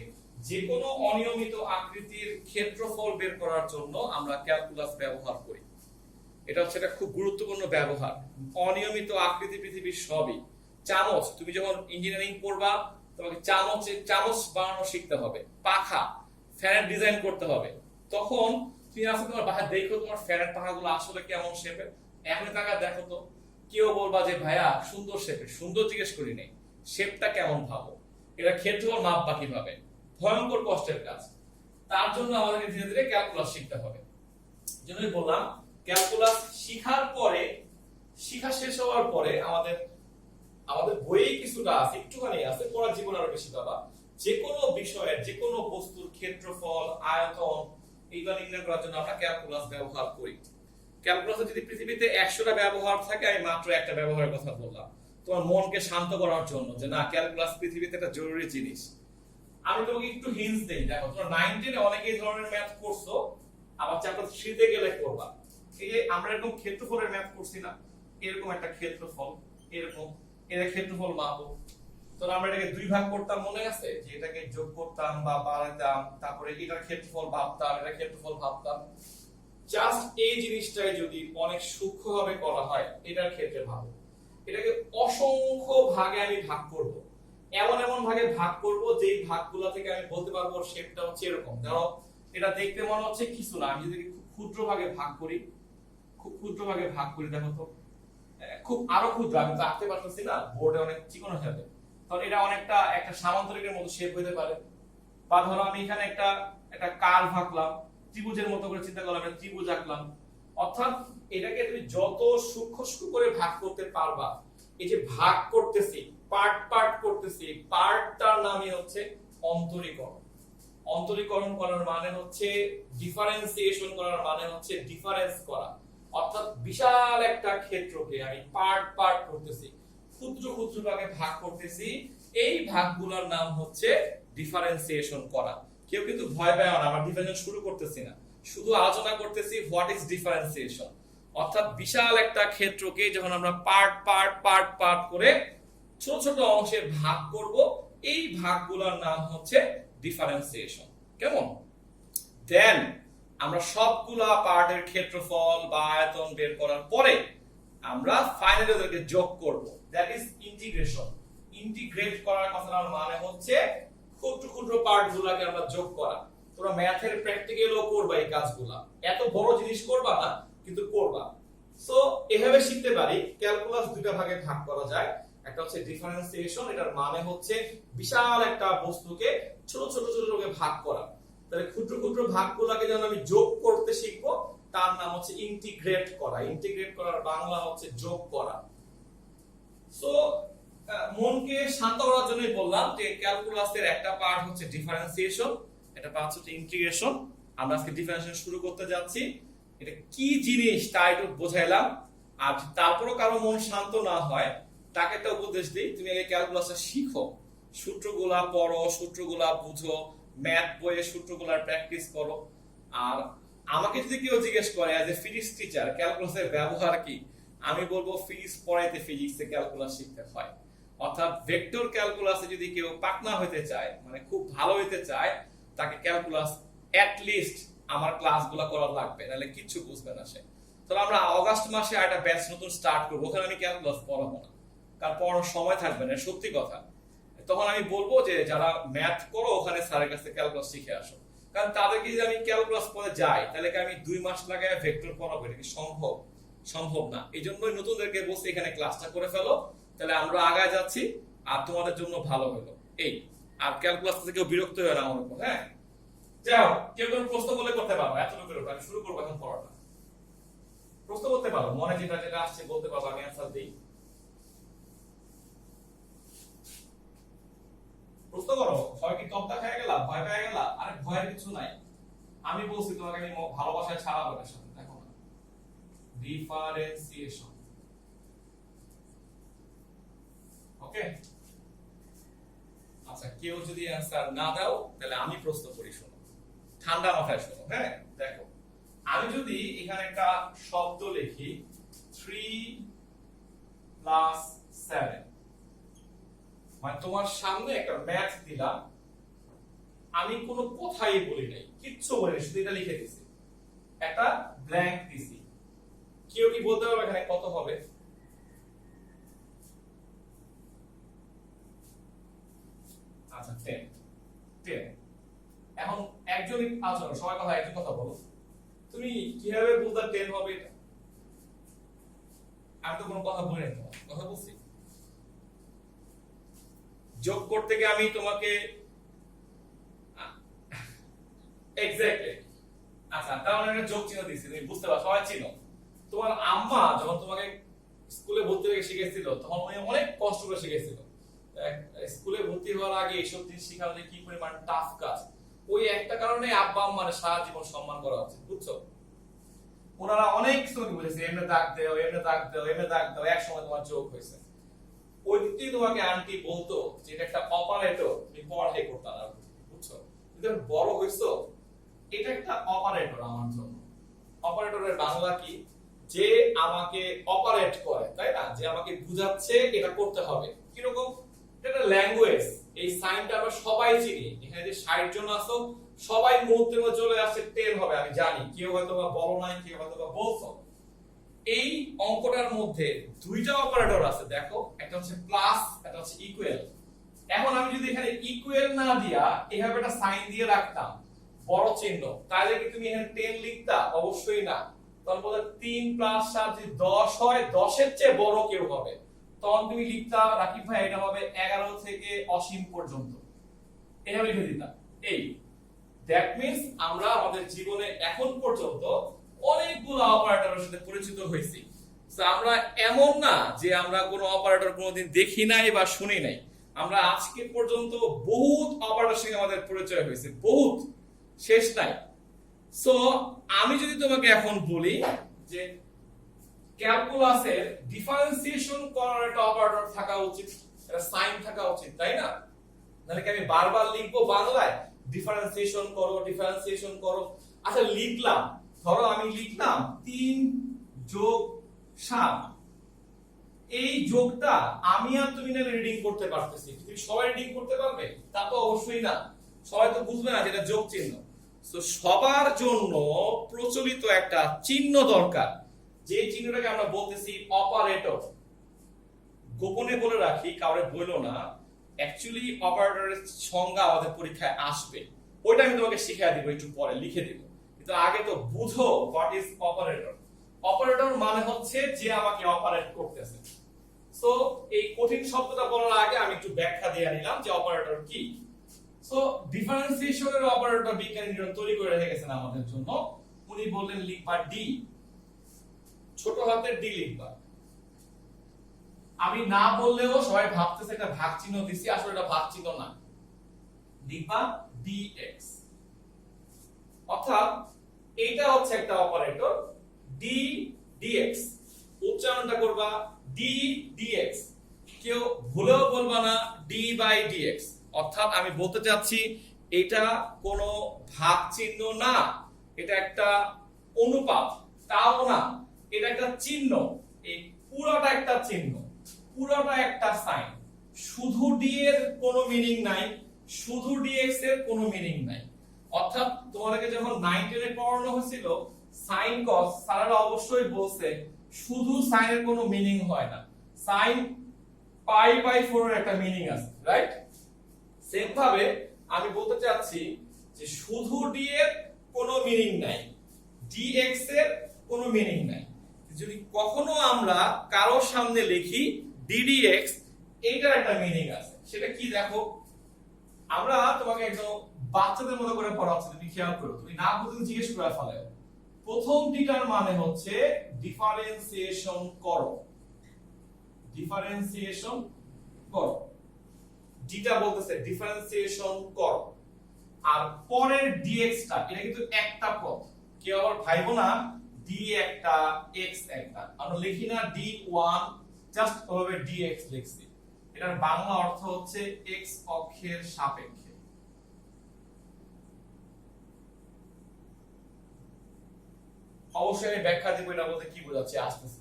যে কোনো অনিয়মিত আকৃতির ক্ষেত্রফল বের করার জন্য আমরা ক্যালকুলাস ব্যবহার করি। এটা হচ্ছে একটা খুব গুরুত্বপূর্ণ ব্যবহার। অনিয়মিত আকৃতি পৃথিবীর সবই। চামচ, তুমি যখন ইঞ্জিনিয়ারিং পড়বা তোমাকে চামচ বানানো শিখতে হবে, পাখা, ফ্যানের ডিজাইন করতে হবে। তখন তুমি আসলে তোমার বাসায় দেখো তোমার ফ্যানের পাখাগুলো আসলে কেমন শেপের, এখন টাকা দেখো তো। কেউ বলবা যে ভাইয়া সুন্দর শেপের, সুন্দর জিজ্ঞেস করি নেই, শেপটা কেমন ভাবো, এটা ক্ষেত্রফল মাপবা কিভাবে, ভয়ঙ্কর কষ্টের কাজ। তার জন্য আমাদেরকে ধীরে ধীরে ক্যালকুলাস শিখতে হবে। জন্যই বললাম ক্যালকুলাস শিখা শেষ হওয়ার পরে আমাদের বইয়ে কিছুটা আছে, একটুখানি আছে, পড়ার জীবন আরো বেশি পাবা। যে কোনো বিষয়ের, যে কোনো বস্তুর ক্ষেত্রফল, আয়তন, এইগুলো নির্ণয় করার জন্য আমরা ক্যালকুলাস ব্যবহার করি। ক্যালকুলাসের যদি পৃথিবীতে 100টা ব্যবহার থাকে, আমি মাত্র একটা ব্যবহারের কথা বললাম তোমার মনকে শান্ত করার জন্য, যে না ক্যালকুলাস পৃথিবীতে একটা জরুরি জিনিস। আমি তোমাকে একটু হিন্টস দেই। দেখো তোমরা 9 10 এ অনেক এই ধরনের ম্যাথ করছো, আবার চ্যাপ্টার 3 তে গেলে করবা। এই যে আমরা এরকম ক্ষেত্রফলের ম্যাথ করছি না, এরকম একটা ক্ষেত্রফল, এরকম এর ক্ষেত্রফল মাপো। তো আমরা এটাকে দুই ভাগ করতাম, মনে আছে? যে এটাকে যোগ করতাম বা বাড়াতাম, তারপরে এটার ক্ষেত্রফল ভাবতাম, এটার ক্ষেত্রফল ভাবতাম। জাস্ট এই জিনিসটাই যদি অনেক সূক্ষ্মভাবে করা হয়, এটার ক্ষেত্রে ভাবো। এটাকে অসংখ্য ভাগে আমি ভাগ করব, এমন এমন ভাগে ভাগ করব যেই ভাগগুলো থেকে আমি বলতে পারবো শেপটা হচ্ছে এরকম। ধরো এটা দেখতে মনে হচ্ছে কিছু না, আমি যদি খুব ক্ষুদ্র ভাগে ভাগ করি, দেখো তো খুব আরো ক্ষুদ্র, আমি তো আঁকতে পারতেছি না, বোর্ডে অনেক চিকন হয়ে যাবে। তাহলে এটা অনেকটা একটা সামান্তরিকের মতো শেপ হতে পারে। বা ধরো আমি এখানে একটা কার্ভ আঁকলাম, ত্রিভুজের মতো করে চিন্তা করলাম, একটা ত্রিভুজ আঁকলাম। অর্থাৎ এটাকে তুমি যত সূক্ষ্ম করে ভাগ করতে পারবা, এই যে ভাগ করতেছি, পার্ট করতেছি, পার্টটার নামই হচ্ছে অন্তরীকরণ। অন্তরীকরণ করার মানে হচ্ছে ডিফারেন্সিয়েশন করার মানে হচ্ছে ডিফারেন্স করা। অর্থাৎ বিশাল একটা ক্ষেত্রকে আমি পার্ট করতেছি, ক্ষুদ্র ভাগে ভাগ করতেছি, এই ভাগগুলোর নাম হচ্ছে ডিফারেন্সিয়েশন করা। কেউ কিন্তু ভয় পায় না, আমরা ডিফারেন্সিয়েশন শুরু করতেছি না, শুধু আলোচনা করতেছি হোয়াট ইজ ডিফারেন্সিয়েশন। অর্থাৎ বিশাল একটা ক্ষেত্রকে যখন আমরা পার্ট করে ছোট ছোট অংশে ভাগ করব, এই ভাগগুলোর নাম হচ্ছে ডিফারেন্সিয়েশন। কেমন? দেন আমরা সবগুলা পার্টের ক্ষেত্রফল বা আয়তন বের করার পরে আমরা ফাইনালি ওদেরকে যোগ করব, দ্যাট ইজ ইন্টিগ্রেশন। ইন্টিগ্রেট করার কথার মানে হচ্ছে ক্ষুদ্র পার্টগুলোকে আমরা যোগ করা। তোমরা ম্যাথের প্র্যাকটিক্যালও করবা এই কাজগুলা, এত বড় জিনিস করবা না, কিন্তু করবা। সো এভাবে শিখতে পারি ক্যালকুলাস দুইটা ভাগে ভাগ করা যায়। একটা হচ্ছে ডিফারেন্সিয়েশন, এটার মানে হচ্ছে বিশাল একটা বস্তুকে ছোট ছোট ভাগ করা। তাহলে ক্ষুদ্র ভাগগুলোকে যখন আমি যোগ করতে শিখবো, তার নাম হচ্ছে ইন্টিগ্রেট করা। ইন্টিগ্রেট করার বাংলা হচ্ছে যোগ করা। সো মনকে শান্ত করার জন্যই বললাম যে ক্যালকুলাসের একটা পার্ট হচ্ছে ডিফারেন্সিয়েশন, একটা পার্ট হচ্ছে ইন্টিগ্রেশন। আমরা আজকে ডিফারেন্সিয়েশন শুরু করতে যাচ্ছি। এটা কি জিনিস তা একটু বোঝাইলাম। আর তারপরও কারো মন শান্ত না হয়, তাকে একটা উপদেশ দিই, তুমি আগে ক্যালকুলাসটা শিখো, সূত্রগুলা পড়ো, সূত্রগুলা বুঝো, ম্যাথ বইয়ে সূত্রগুলার প্র্যাকটিস করো। আর আমাকে যদি কেউ জিজ্ঞেস করে অ্যাজ এ ফিজিক্স টিচার ক্যালকুলাসের ব্যবহার কি, আমি বলবো ফিজিক্স পড়াইতে ফিজিক্সে ক্যালকুলাস শিখতে হয়। অর্থাৎ ভেক্টর ক্যালকুলাসে যদি কেউ পাকনা হইতে চায়, মানে খুব ভালো হইতে চায়, তাকে ক্যালকুলাস অ্যাট লিস্ট আমার ক্লাসগুলো করা লাগবে, নাহলে কিচ্ছু বুঝবে না সে। তাহলে আমরা অগাস্ট মাসে একটা ব্যাচ নতুন স্টার্ট করবো, ওখানে আমি ক্যালকুলাস পড়াবো না, কারণ পড়ানোর সময় থাকবে না, সত্যি কথা। তখন আমি বলবো যে যারা ম্যাথ করো ওখানে স্যারের কাছে ক্যালকুলাস শিখে আসো, কারণ তাদেরকে যদি আমি ক্যালকুলাস পড়ে যাই তাহলে কি আমি 2 মাস লাগায় ভেক্টর পড়াবো? এটা কি সম্ভব? সম্ভব না। এই জন্যই নতুনদেরকে বলছি এখানে ক্লাসটা করে ফেলো, তাহলে আমরা আগায় যাচ্ছি আর তোমাদের জন্য ভালো হলো। এই আর ক্যালকুলাস থেকে কেউ বিরক্ত হয় না আমার উপর, হ্যাঁ? যাও, কেউ কোনো প্রশ্ন করলে করতে পারো, এতটুকু আমি শুরু করবো এখন পড়াটা। প্রশ্ন করতে পারো, মনে যেটা যেটা আসছে বলতে পারো, আমি অ্যান্সার দিই। প্রশ্ন করো। ভয় কি তপ্তা খেয়ে গেলা? ভয় পেয়ে গেলা? আরে ভয়ের কিছু নাই, আমি বলছি তোমাকে আমি ভালোবাসায় ছাড়াবো এর সাথে। দেখো না, ডিফারেন্সিয়েশন। ওকে, আচ্ছা কেউ যদি অ্যান্সার না দাও তাহলে আমি প্রশ্ন করি, শোনো, ঠান্ডা মাথায় শোনো। হ্যাঁ দেখো, আমি যদি এখানে একটা শব্দ লিখি 3 + 7, মানে তোমার সামনে একটা ম্যাথ দিলাম, আমি কোনো কথাই বলি নাই, কিচ্ছু বলি নাই, শুধু এটা লিখে দিছি, একটা ব্ল্যাঙ্ক দিছি। কেউ কি বলতে পারবে এখানে কত হবে? আচ্ছা 10। এখন একজনই আচরণ, সবাই কথা একজন কথা বলো, তুমি কিভাবে বুঝলে 10 হবে এটা? আমি তো কোনো কথা বলি না, কথা বলছি। যোগ করতে গিয়ে আমি তোমাকে এক্স্যাক্টলি, আচ্ছা তার মানে একটা যোগ চিহ্ন দিয়েছি, তুমি বুঝতে পারছো, সবাই চিনো। তোমার আম্মা যখন তোমাকে স্কুলে ভর্তি হয়ে শিখেছিল তখন উনি অনেক কষ্ট করে শিখেছিল। স্কুলে ভর্তি হওয়ার আগে এইসব জিনিস শেখানো যে কি পরিমাণ টাফ কাজ, ওই একটা কারণে আব্বা আম্মার সারা জীবন সম্মান করা উচিত, বুঝছো? ওনারা অনেক সময় বলেছে এমনি দাগ দাও, এমনি দাগ দাও, এমনি দাগ দাও, এক সময় তোমার যোগ হয়েছে। ওই দিকটি তোমাকে আন্টি বলতো যে এটা একটা অপারেটর, তুমি পড়াই করতে না, বুঝছো? কিন্তু বড় হইছো, এটা একটা অপারেটর আমার জন্য। অপারেটরের বাংলা কি? যে আমাকে অপারেট করে, তাই না? যে আমাকে বুঝাচ্ছে এটা করতে হবে। কিরকম? এটা ল্যাঙ্গুয়েজ। এই সাইনটা আমরা সবাই চিনি, এখানে যে 60 জন আছো সবাই মুহূর্তের মধ্যে চলে আসছে 10 হবে, আমি জানি। কেউ হয়তো বা বলো নাই, কেউ হয়তো বা বলছো। এই অঙ্কটার মধ্যে দুইটা অপারেটর আছে, দেখো, একটা হচ্ছে প্লাস, একটা হচ্ছে ইকুয়াল। এখন আমি যদি এখানে ইকুয়াল না দিয়া এভাবে একটা সাইন দিয়ে রাখতাম, বড় চিহ্ন, তাহলে কি তুমি এখানে 10 লিখতা? অবশ্যই না। তখন বলে 3 + 7 যদি 10 হয়, 10 এর চেয়ে বড় কেউ হবে, তখন তুমি লিখতা রাকিব ভাই এটা হবে 11 থেকে অসীম পর্যন্ত, এভাবে লিখে দিতাম। এই দ্যাট মিন্স আমরা আমাদের জীবনে এখন পর্যন্ত অনেকগুলো অপারেটরের সাথে পরিচিত হয়েছি। তো আমরা এমন না যে আমরা কোনো অপারেটর কোনোদিন দেখি নাই বা শুনি নাই, আমরা আজকে পর্যন্ত বহুত অপারেটরের সঙ্গে আমাদের পরিচয় হয়েছে, বহুত, শেষ নাই। সো আমি যদি তোমাকে এখন বলি যে ক্যালকুলাসের ডিফারেন্সিয়েশন করার একটা অপারেটর থাকা উচিত, একটা সাইন থাকা উচিত, তাই না? নাহলে কি আমি বারবার লিখবো বাংলায় ডিফারেন্সিয়েশন করো, ডিফারেন্সিয়েশন করো? আচ্ছা লিখলাম, ধরো আমি লিখলাম 3 + 7, এই যোগটা আমি আর তুমি না রিডিং করতে পারতেছি, তুমি সবাই রিডিং করতে পারবে? তা তো অবশ্যই না, সবাই তো বুঝবে না যেটা যোগ চিহ্ন। তো সবার জন্য প্রচলিত একটা চিহ্ন দরকার, যে চিহ্নটাকে আমরা বলতেছি অপারেটর। গোপনে বলে রাখি, কাউরে বইলো না, অ্যাকচুয়ালি অপারেটরের সংজ্ঞা আমাদের পরীক্ষায় আসবে, ওইটা আমি তোমাকে শিখিয়ে দিব, একটু পরে লিখে দিব। কিন্তু আগে তো বুঝো হোয়াট ইজ অপারেটর। অপারেটর মানে হচ্ছে যে আমাকে অপারেট করতেছে। সো এই কঠিন শব্দটা বলার আগে আমি একটু ব্যাখ্যা দিয়ে নিলাম যে অপারেটর কি। সো ডিফারেন্সিয়েশনের অপারেটর বিজ্ঞানী নিউটন তৈরি করে রেখে গেছেন আমাদের জন্য। উনি বললেন লিখবা ডি, ছোট হাতের ডি লিখবা। আমি না বললেও সবাই ভাবতেছে একটা ভাগ চিহ্ন দিছি, আসলে এটা ভাগ চিহ্ন না, লিখবা dx। অর্থাৎ এইটা হচ্ছে একটা অপারেটর d dx। উচ্চারণটা করবা ডি ডিএক্স, কেউ ভুলেও বলবা না ডি বাই ডিএক্স। অর্থাৎ আমি বলতে চাচ্ছি এটা কোনো ভাগ চিহ্ন না, এটা একটা অনুপাত, তাও না, এটা একটা চিহ্ন। এই পুরোটা একটা চিহ্ন, পুরোটা একটা সাইন। শুধু ডি এর কোনো মিনিং নাই, শুধু ডিএক্স এর কোনো মিনিং নাই। অর্থাৎ তোমাদেরকে যখন 9 10 এ পড়ানো হয়েছিল সাইন কস, স্যাররা অবশ্যই বলছে শুধু সাইনের কোনো মিনিং হয় না, সাইন পাই বাই 4 এর একটা মিনিং আছে, রাইট? সেম ভাবে আমি বলতে চাচ্ছি যে শুধু ডি এর কোনো মিনিং নাই, ডিএক্স এর কোনো মিনিং নাই। যদি কখনো আমরা কারো সামনে লিখি ডিডিএক্স, এইটার একটা মিনিং আছে। সেটা কি দেখো, আমরা তোমাকে একদম বাচ্চাদের মতো করে পড়াচ্ছি, তুমি খেয়াল করো, তুমি না বুঝলে জিজ্ঞেস করে ফেলো। প্রথম ডিটার মানে হচ্ছে ডিফারেন্সিয়েশন করো, ডিফারেন্সিয়েশন করো, ডিটা বলতেছে ডিফারেন্সিয়েশন করো। আর পরের ডিএক্স টা, এটা কিন্তু একটা পদ, কেউ আবার ভাইবো না ডি একটা এক্স একটা, আমরা লিখি না ডি1 জাস্ট ওভাবে ডিএক্স লিখছি। এটার বাংলা অর্থ হচ্ছে এক্স অক্ষের সাপেক্ষে। অবশ্যই আমি ব্যাখ্যা দিব এটা বলতে কি বোঝাচ্ছে আসতেছে।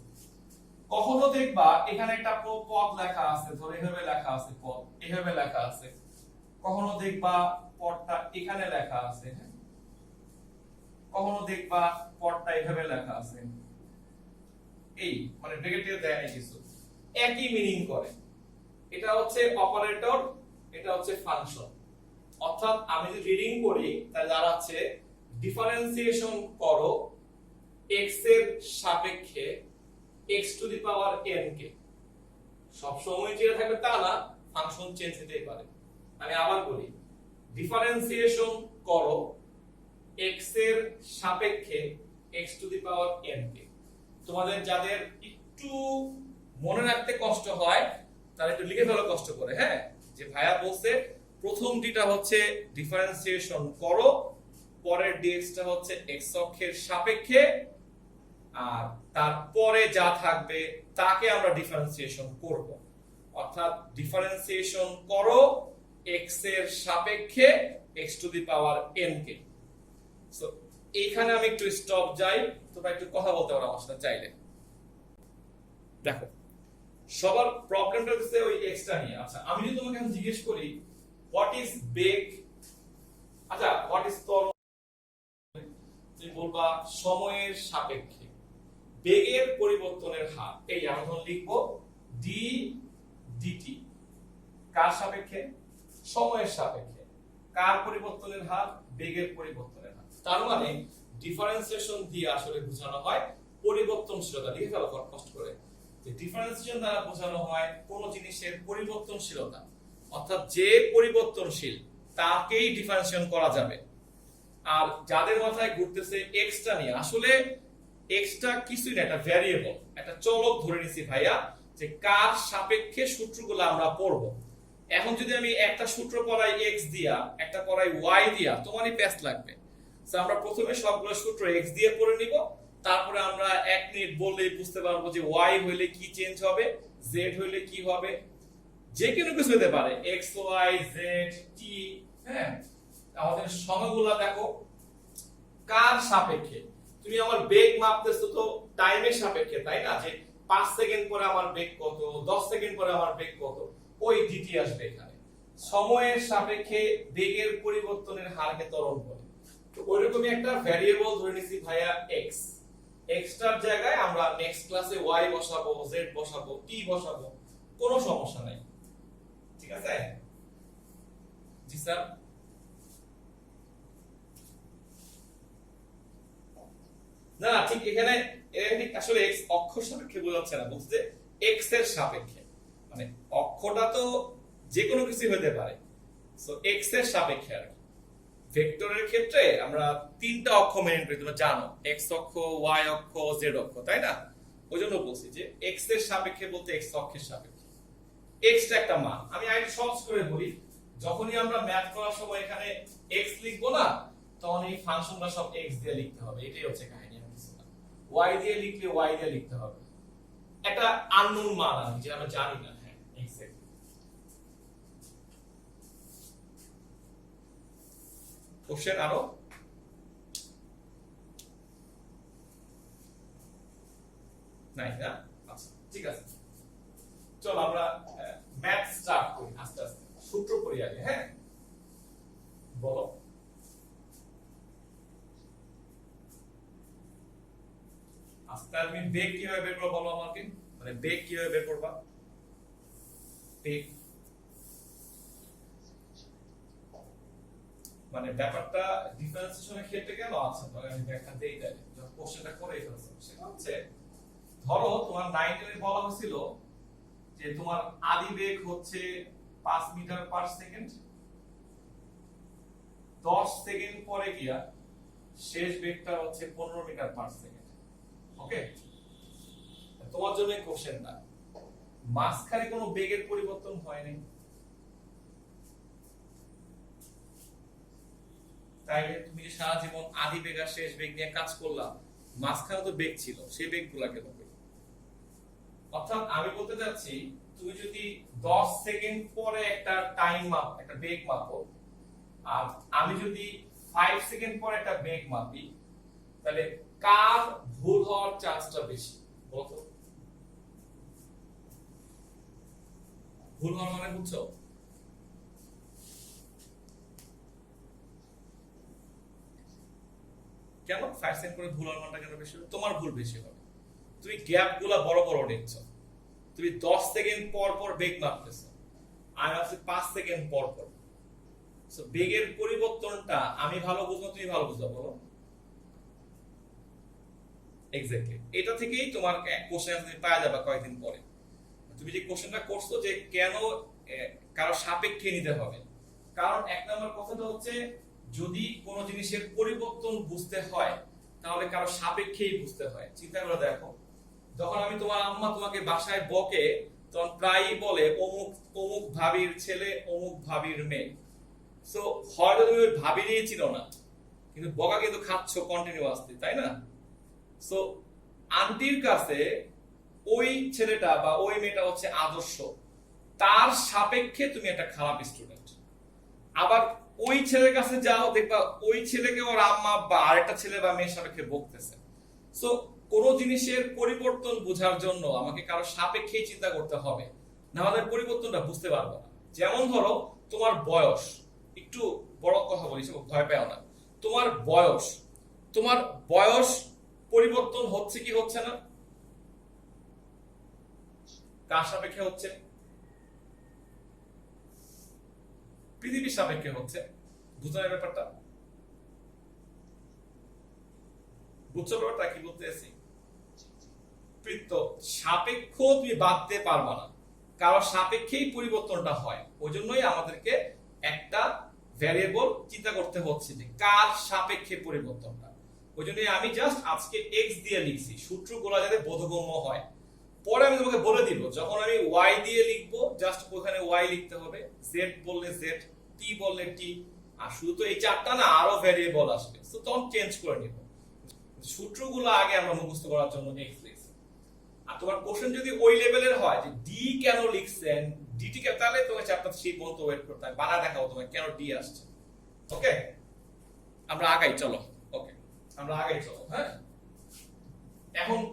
কখনো দেখবা এখানে একটা পদ লেখা আছে, ধরে এভাবে লেখা আছে পদ, এভাবে লেখা আছে। কখনো দেখবা পদটা এখানে লেখা আছে, কখনো দেখবা পদটা এভাবে লেখা আছে, এই মানে ব্র্যাকেটে দেয় না কিছু, একই মিনিং করে। এটা হচ্ছে অপারেটর, এটা হচ্ছে ফাংশন। অর্থাৎ আমি যদি রিডিং করি তাহলে দাঁড়াচ্ছে ডিফারেন্সিয়েশন করো x এর সাপেক্ষে x to the power n কে। সব সময় যেটা থাকবে তা না, ফাংশন চেঞ্জ হতেই পারে। আমি আবার বলি, ডিফারেন্সিয়েশন করো x এর সাপেক্ষে x to the power n কে। তোমাদের যাদের একটু মনে রাখতে কষ্ট হয় তারা একটু লিখে ফেলো কষ্ট করে, হ্যাঁ, যে ভাইয়া বলছে প্রথম ডিটা হচ্ছে ডিফারেন্সিয়েশন করো, পরের ডিএক্স টা হচ্ছে x অক্ষের সাপেক্ষে, আর তারপরে যা থাকবে তাকে আমরা ডিফারেন্সিয়েশন করব। অর্থাৎ ডিফারেন্সিয়েশন করো x এর সাপেক্ষে x to the power n K. So এইখানে আমি একটু স্টপ যাই, তোমরা একটু কথা বলতে পারো আমার সাথে চাইলে। দেখো সবার প্রবলেমটা হচ্ছে ওই x টা নিয়ে। আচ্ছা আমি যদি তোমাকে এখন জিজ্ঞেস করি হোয়াট ইজ বেগ, আচ্ছা হোয়াট ইজ ত্বরণ, তুমি বলবা সময়ের সাপেক্ষে বেগের পরিবর্তনের হার। এই আমরা ধরুন লিখবো ডি ডিটি, কার সাপেক্ষে? সময়ের সাপেক্ষে। কার পরিবর্তনের হার? বেগের পরিবর্তনের হার। তার মানে ডিফারেন্সিয়েশন দিয়ে আসলে বোঝানো হয় পরিবর্তনশীলতা। লিখে ফেলো কষ্ট করে, যে ডিফারেন্সিয়েশন দ্বারা বোঝানো হয় কোন জিনিসের পরিবর্তনশীলতা, অর্থাৎ যে পরিবর্তনশীল তাকেই ডিফারেন্সিয়েশন করা যাবে। আর যাদের মাথায় ঘুরতেছে এক্সটা নিয়ে, আসলে এক্সটা কিছুই না, একটা ভ্যারিয়েবল, একটা চলক ধরে নিছি ভাইয়া, যে কার সাপেক্ষে সূত্রগুলো আমরা পড়বো। এখন যদি আমি একটা সূত্র পড়াই এক্স দিয়া, একটা পড়াই ওয়াই দিয়া, তোমারই প্যাচ লাগবে। তো আমরা প্রথমে সবগুলো সূত্র এক্স দিয়ে পড়ে নিব, তারপরে আমরা 1 মিনিট বললেই বুঝতে পারবো যে ওয়াই হইলে কি চেঞ্জ হবে, জেড হইলে কি হবে, যে কোনো কিছু হতে পারে, এক্স ওয়াই জেড টি। হ্যাঁ, আমাদের সংখ্যাগুলো দেখো কার সাপেক্ষে। তুমি আমার বেগ মাপতেছো তো টাইমের সাপেক্ষে, তাই না? যে 5 সেকেন্ড পরে আমার বেগ কত, 10 সেকেন্ড পরে আমার বেগ কত, ওই ডিটি আসবে এখানে। সময়ের সাপেক্ষে বেগের পরিবর্তনের হারকে ত্বরণ বলে। তো ওইরকমই একটা ভ্যারিয়েবল ধরে নিছি ভাইয়া এক্স। এক্সটার জায়গায় আমরা নেক্সট ক্লাসে ওয়াই বসাবো, জেড বসাবো, টি বসাবো, কোনো সমস্যা নাই। ঠিক আছে? জি স্যার। না ঠিক এখানে আসলে এক্স অক্ষ সাপেক্ষে বোঝাচ্ছে না, বলছে এক্স এর সাপেক্ষে, মানে অক্ষটা তো যে কোনো কিছু হতে পারে, সো এক্স এর সাপেক্ষে। আর ভেক্টরের ক্ষেত্রে আমরা 3টা অক্ষ মেনে করি, তোমরা জানো, এক্স অক্ষ, ওয়াই অক্ষ, জেড অক্ষ, তাই না? ওইজন্য বলছি যে এক্স এর সাপেক্ষে বলতে এক্স অক্ষের সাপেক্ষে। এক্স টা একটা মান। আমি আগে সহজ করে বলি, যখনই আমরা ম্যাথ করার সময় এখানে এক্স লিখবো না, তখন এই ফাংশনটা সব এক্স দিয়ে লিখতে হবে, এটাই হচ্ছে কাহিনী। ওয়াই দিয়ে লিখলে ওয়াই দিয়ে লিখতে হবে, একটা আননোন মান আনি যেটা আমরা জানি না। হ্যাঁ এক্স্যাক্টলি। কোশ্চেন আরো নাই না? আচ্ছা ঠিক আছে, চল আমরা ম্যাথ স্টার্ট করি আস্তে আস্তে, সূত্র পড়ি আগে। হ্যাঁ বলো। আচ্ছা তুমি বেগ কিভাবে বের করবা বলো আমাকে, মানে বেগ কিভাবে বের করবা? বেগ মানে ব্যাপারটা ডিফারেন্সিয়েশনের ক্ষেত্রে কেন আছে তো আমি ব্যাখ্যা দেই তাই যখন কোশ্চেনটা করে ফেলছো। সেটা হচ্ছে ধরো তোমার 9 এ বলা হয়েছিল যে তোমার আদি বেগ হচ্ছে 5 মিটার পার সেকেন্ড, 10 সেকেন্ড পরে গিয়া শেষ বেগটা হচ্ছে 15 মিটার পার সেকেন্ড। ওকে, তোমার জন্য এই কোশ্চেনটা মাঝখানে কোনো বেগের পরিবর্তন হয়নি, তাইলে তুমি যে সারা জীবন আদি বেগ আর শেষ বেগ নিয়ে কাজ করলা, মাঝখানে তো বেগ ছিল, সেই বেগগুলোকে হবে। অর্থাৎ আমি বলতে চাচ্ছি তুমি যদি 10 সেকেন্ড পরে একটা টাইম মাপ, একটা বেগ মাপো, আর আমি যদি 5 সেকেন্ড পরে একটা বেগ মাপি, তাহলে কার ভুল হওয়ার চান্সটা বেশি বলতো? ভুল হওয়ার মানে বুঝছো? কেন 5 সেকেন্ড করে ভুল হওয়ার মানটা কেন বেশি হবে? তোমার ভুল বেশি হবে। তুমি গ্যাপগুলো বড় বড় নিচ্ছ, তুমি 10 সেকেন্ড পর পর বেগ মাপতেছো, আর আছে 5 সেকেন্ড পর পর। সো বেগের পরিবর্তনটা আমি ভালো বুঝবো, তুমি ভালো বুঝবা বলো? এক্স্যাক্টলি। এটা থেকেই তোমার কোশ্চেন তুমি পাওয়া যাবে কয়েকদিন পরে। তুমি যে কোশ্চেনটা করছো যে কেন কারো সাপেক্ষে নিতে হবে, কারণ এক নম্বর কথাটা হচ্ছে যদি কোনো জিনিসের পরিবর্তন বুঝতে হয় তাহলে কারো সাপেক্ষেই বুঝতে হয়। চিন্তা করে দেখো, যখন আমি তোমার আম্মা তোমাকে বাসায় বকে তখন প্রায়ই বলে অমুক অমুক ভাবির ছেলে অমুক ভাবির মেয়ে। সো হয়তো তুমি ওই ভাবিরই চিনো না, কিন্তু বকা কিন্তু খাচ্ছ কন্টিনিউয়াসলি, তাই না? সো আন্টির কাছে ওই ছেলেটা বা ওই মেয়েটা হচ্ছে আদর্শ, তার সাপেক্ষে তুমি একটা খারাপ স্টুডেন্ট। আবার ওই ছেলের কাছে যাও, দেখবা ওই ছেলেকে ওর আম্মা বা আরেকটা ছেলে বা মেয়ের সাপেক্ষে বকতেছে। সো কোন জিনিসের পরিবর্তন বোঝার জন্য আমাকে কারো সাপেক্ষে চিন্তা করতে হবে, না হলে পরিবর্তনটা বুঝতে পারবো না। যেমন ধরো তোমার বয়স, একটু বড় কথা বলিস, ভয় পেও না। তোমার বয়স পরিবর্তন হচ্ছে কি হচ্ছে না? কার সাপেক্ষে হচ্ছে? পৃথিবীর সাপেক্ষে হচ্ছে। বুঝতে ব্যাপারটা? বুঝছো ব্যাপারটা কি বলতে চাইছি? সাপেক্ষ তুমি বাদতে পারবা না, কারণ সাপেক্ষেই পরিবর্তনটা হয়। ওই জন্যই আমাদেরকে একটা ভ্যারিয়েবল চিন্তা করতে হচ্ছে যে কার সাপেক্ষে পরিবর্তনটা। ওই জন্যই আমি জাস্ট আজকে এক্স দিয়ে লিখছি, সূত্রগুলো যাতে বোধগম্য হয়। পরে আমি তোমাকে বলে দিব যখন আমি ওয়াই দিয়ে লিখবো, জাস্ট ওখানে ওয়াই লিখতে হবে, জেড বললে জেড, টি বললে টি। আর শুধু তো এই চারটা না, আরো ভ্যারিয়েবল আসবে, তো তখন চেঞ্জ করে নিব। সূত্রগুলো আগে আমরা মুখস্থ করার জন্য এক্স লিখছি। আর তোমার কোশ্চেন যদি ওই লেভেলের হয় যে ডি কেন লিখছেন, ডিটি কে, তাহলে তোমাকে চ্যাপ্টার 3 পর্যন্ত ওয়েট করতে হবে, বানা দেখাও তোমাকে কেন ডি আসছে। ওকে, আমরা আগাই, চলো। ওকে, আমরা আগাই, চলো। হ্যাঁ,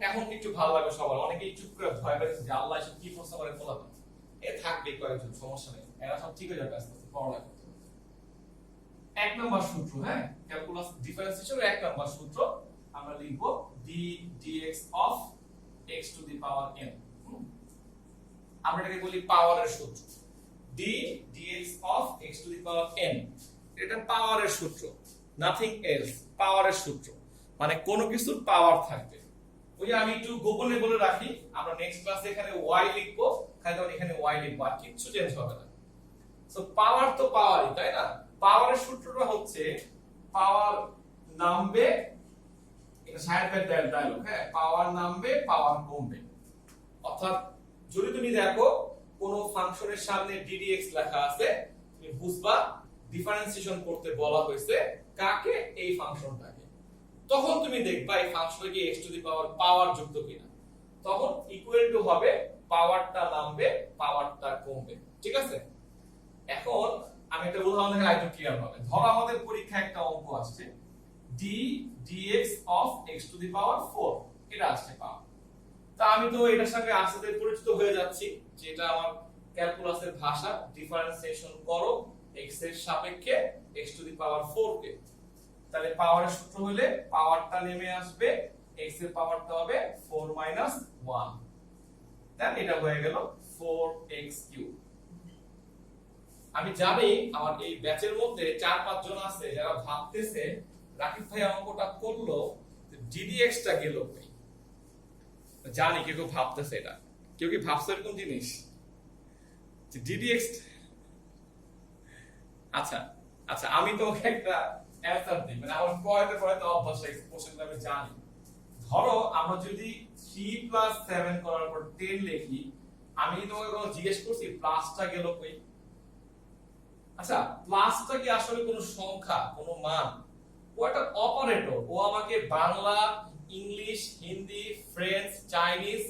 এখন একটু ভালো লাগবে সবার। অনেকেই চুপ করে ভয় পেয়েছে যে আল্লাহ এসব কি প্রশ্ন করে বলা এ থাকবে কয়েকজন, সমস্যা নেই, এরা সব ঠিক হয়ে যাবে আস্তে আস্তে, পড়ালেখা করতে। এক নম্বর সূত্র, হ্যাঁ, ক্যালকুলাস ডিফারেন্সিয়েশনের এক নম্বর সূত্র আমরা লিখব D dx of x to the power n। আমরা এটাকে বলি পাওয়ারের সূত্র, D dx of x to the power n। এটা পাওয়ারের সূত্র, নাথিং এলস। পাওয়ারের সূত্র মানে কোনো কিছুর পাওয়ার থাকবে। ওই যে আমি একটু গোপনে বলে রাখি, আমরা নেক্সট ক্লাসে এখানে y লিখবো, খালি এখানে y লিখবো, আর কিছু চেঞ্জ হবে না। সো পাওয়ার তো পাওয়ারই, তাই না? পাওয়ারের সূত্রটা হচ্ছে পাওয়ার নামবে, এটা সাইড বাই ডায়লগ, হ্যাঁ, পাওয়ার নামবে পাওয়ার কমবে। অর্থাৎ যদি তুমি দেখো কোন ফাংশনের সামনে ddx লেখা আছে, তুমি বুঝবা ডিফারেন্সিয়েশন করতে বলা হয়েছে কাকে? এই ফাংশনটাকে। তখন তুমি দেখবা এই ফাংশনে কি x টু দি পাওয়ার যুক্ত কিনা। তখন ইকুয়াল টু হবে পাওয়ারটা নামবে পাওয়ারটা কমবে। ঠিক আছে, এখন আমি একটা উদাহরণ দেখে আরেকটু ক্লিয়ার হবে। ধরো আমাদের পরীক্ষায় একটা অঙ্ক আসছে d dx of x to the power 4 এটা আসছে পাওয়া। তা আমি তো এটার সঙ্গে আস্তে পরিচিত হয়ে যাচ্ছি, যেটা আমার ক্যালকুলাসের ভাষা, ডিফারেন্সিয়েশন করো x এর সাপেক্ষে x to the power 4 কে। তাহলে পাওয়ারের সূত্র হলে পাওয়ারটা নেমে আসবে, x এর পাওয়ারটা হবে 4 1, দেন এটা হয়ে গেল 4x3। আমি জানি আমার এই ব্যাচের মধ্যে 4-5 জন আছে যারা ভাবতেছে রাকিব ভাই অঙ্কটা করলো ddx টা গেল কই। জানি কেউ ভাবতেছে এটা, কেউ কি ভাবছে এরকম জিনিস যে ddx। আচ্ছা আচ্ছা, আমি তোমাকে একটা অ্যানসার দিই, মানে আমার পড়াতে অভ্যাস আছে, কোশ্চেনটা আমি জানি। ধরো আমরা যদি 3 + 7 করার পর 10 লিখি, আমি তোমাকে কোনো জিজ্ঞেস করছি প্লাসটা গেল কই। আচ্ছা, প্লাসটা কি আসলে কোনো সংখ্যা, কোনো মান? ও একটা অপারেটর, ও আমাকে Bangla, English, Hindi, French, Chinese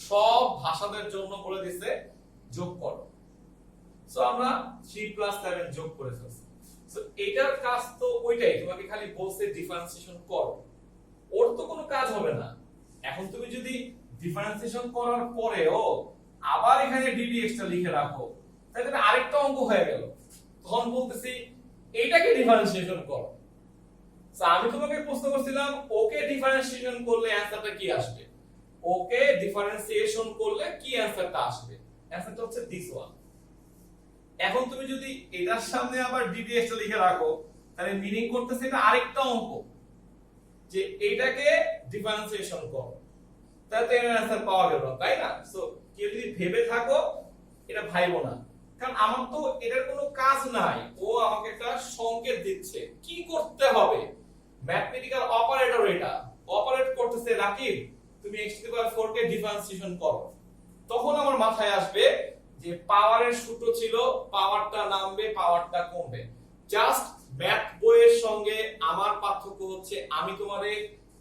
সব ভাষাদের জন্য বলে দিছে যোগ করো। সো আমরা 3 + 7 যোগ করে ফেলছি। সো এটার কাজ তো ওইটাই, তোমাকে খালি বলছে ডিফারেন্সিয়েশন করো, ওর তো কোনো কাজ হবে না। এখন তুমি যদি ডিফারেন্সিয়েশন করার পরেও আবার এখানে ddx টা লিখে রাখো, তাহলে আরেকটা অঙ্ক হয়ে গেল। তখন বলতেছি এইটাকে ডিফারেন্সিয়েশন করো। সো আমি তোমাকে প্রশ্ন করছিলাম ওকে ডিফারেন্সিয়েশন করলে অ্যানসারটা কি আসবে, ওকে ডিফারেন্সিয়েশন করলে কি অ্যানসারটা আসবে? অ্যানসারটা হচ্ছে দিস ওয়ান। এখন তুমি যদি এটার সামনে আবার ddx টা লিখে রাখো, তাহলে মিনিং করতেছে এটা আরেকটা অঙ্ক, যে এটাকে ডিফারেন্সিয়েশন করো, তাহলে এর অ্যানসার পাওয়া গেল, তাই না? সো কেউ যদি ভেবে থাকো এটা ভাইবো না, কারণ আমার তো এটার কোনো কাজ নাই, ও আমাকে একটা সংকেত দিচ্ছে কি করতে হবে। ম্যাথমেটিক্যাল অপারেটর, এটা অপারেট করতেছে রাকিব তুমি x⁴ কে ডিফারেন্সিয়েশন করো। তখন আমার মাথায় আসবে যে পাওয়ারের সূত্র ছিল পাওয়ারটা নামবে পাওয়ারটা কমবে। জাস্ট ম্যাথ বইয়ের সঙ্গে আমার পার্থক্য হচ্ছে আমি তোমারে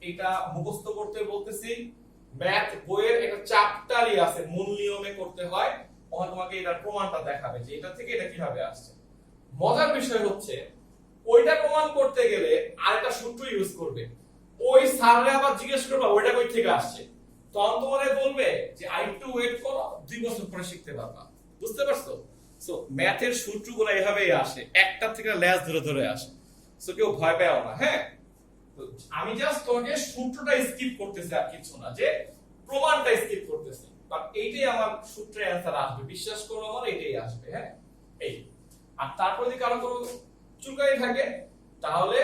এটা মুখস্থ করতে বলতেছি, ম্যাথ বইয়ের একটা চ্যাপ্টারই আছে, মূল নিয়মে করতে হয়, ওখানে তোমাকে এটার প্রমাণটা দেখাবে যে এটা থেকে এটা কিভাবে আসছে। মজার বিষয় হচ্ছে ওইটা প্রমাণ করতে গেলে আরেকটা সূত্র ইউজ করবে, ওই স্যাররে আবার জিজ্ঞেস করবে ওইটা কই থেকে আসছে, তখন তোমারে বলবে যে আরেকটু ওয়েট করো 2 বছর পরে শিখতে পারবা। বুঝতে পারছো? সো ম্যাথের সূত্রগুলো এভাবেই আসে, একটা থেকে ল্যাস ধরে ধরে আসে। সো কেউ ভয় পেও না, হ্যাঁ? তো আমি জাস্ট তোমাকে সূত্রটা স্কিপ করতেছি আর কিছু না, যে প্রমাণটা স্কিপ করতেছি, বাট এইটাই আমার সূত্রের অ্যানসার আসবে, বিশ্বাস করো আমার এটাই আসবে। হ্যাঁ, এই আর তারপর যদি কারো কোনো চুলকানি থাকে তাহলে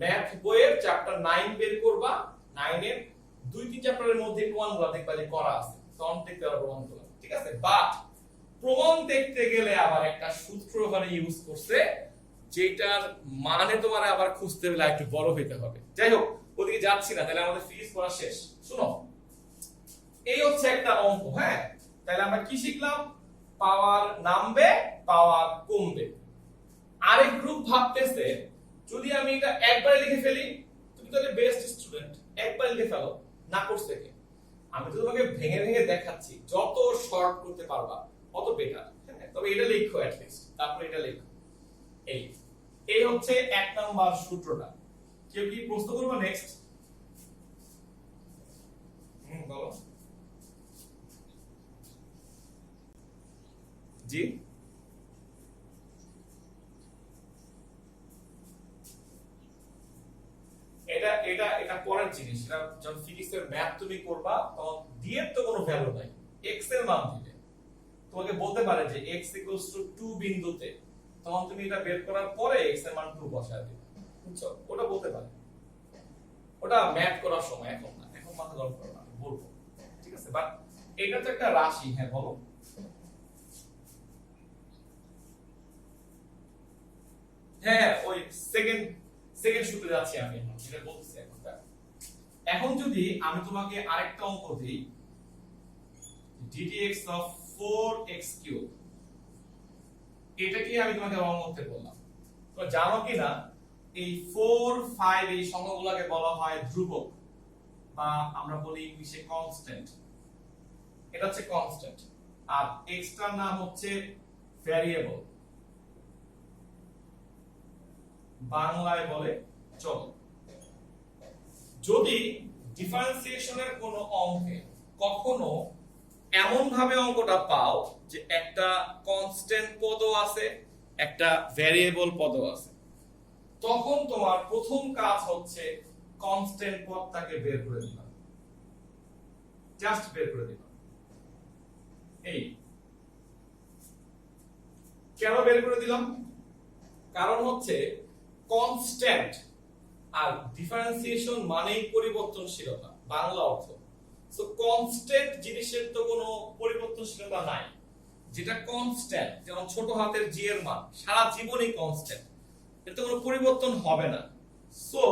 ম্যাথ বইয়ের চ্যাপ্টার 9 বের করবা, 9 এর 2-3 চ্যাপ্টারের মধ্যে প্রমাণগুলো দেখবা যে করা আছে, তখন দেখতে পারো প্রমাণগুলো। ঠিক আছে, বাট প্রমাণ দেখতে গেলে আবার একটা সূত্র ওখানে ইউজ করছে, যেটার মানে তোমার আবার খুঁজতে হলে একটু বড় হইতে হবে। যাই হোক, ওদিকে যাচ্ছি না, তাহলে আমাদের ফিজিক্স পড়া শেষ। শুনো, এই হচ্ছে একটা অঙ্ক। হ্যাঁ, তাহলে আমরা কি শিখলাম? পাওয়ার নামবে পাওয়ার কমবে। আরেক গ্রুপ ভাবতেছে যদি আমি এটা একবারে লিখে ফেলি, তুমি তাহলে বেস্ট স্টুডেন্ট, একবার লিখে ফেলো, না করছে কে? আমি তো তোমাকে ভেঙে ভেঙে দেখাচ্ছি, যত শর্ট করতে পারবা তত বেটার। হ্যাঁ, তবে এটা লিখো অ্যাট লিস্ট, তারপর এটা লিখো। এই হচ্ছে 1 নাম্বার সূত্রটা। কেউ কি প্রশ্ন করবে নেক্সট? বলো। জি, এটা এটা এটা পরের জিনিস। এটা যখন ফিজিক্সের ম্যাথ তুমি করবা তখন ডি এর তো কোনো ভ্যালু নাই, এক্স এর মান দিবে। তোমাকে বলতে পারে যে x = 2 বিন্দুতে, তখন তুমি এটা বের করার পরে x এর মান 2 বসায় দিবে। বুঝছো? ওটা বলতে পারে, ওটা ম্যাথ করার সময়, এখন না, এখন মাথা গরম করো না, বলবো। ঠিক আছে, বাট এটা তো একটা রাশি। হ্যাঁ, বলো। হ্যাঁ, ওই সেকেন্ড সূত্রে যাচ্ছি আমি, যেটা বলতেছি এখন। এখন যদি আমি তোমাকে আরেকটা অঙ্ক দিই, ddx of 4x3, এটা কি আমি তোমাকে রং করতে বললাম। তো জানো কি না এই 4, 5 এই সংখ্যাগুলোকে বলা হয় ধ্রুবক, বা আমরা বলি ইংলিশে কনস্ট্যান্ট। এটা হচ্ছে কনস্ট্যান্ট আর এক্সটার নাম হচ্ছে ভ্যারিয়েবল, বাংলায় বলে চলক। যদি ডিফারেন্সিয়েশনের কোনো অঙ্কে কখনো এমন ভাবে অঙ্কটা পাও যে একটা কনস্ট্যান্ট পদও আছে একটা ভ্যারিয়েবল পদও আছে, তখন তোমার প্রথম কাজ হচ্ছে কনস্ট্যান্ট পদটাকে বের করে দিলাম, জাস্ট বের করে দিলাম। এই কেন বের করে দিলাম? কারণ হচ্ছে কনস্ট্যান্ট আর ডিফারেন্সিয়েশন মানেই পরিবর্তনশীলতা, বাংলা অর্থ। সো কনস্ট্যান্ট জিনিসের তো কোনো পরিবর্তনশীলতা নাই। যেটা কনস্ট্যান্ট, যেমন ছোট হাতের জি এর মান সারা জীবনই কনস্ট্যান্ট, এর তো কোনো পরিবর্তন হবে না। সো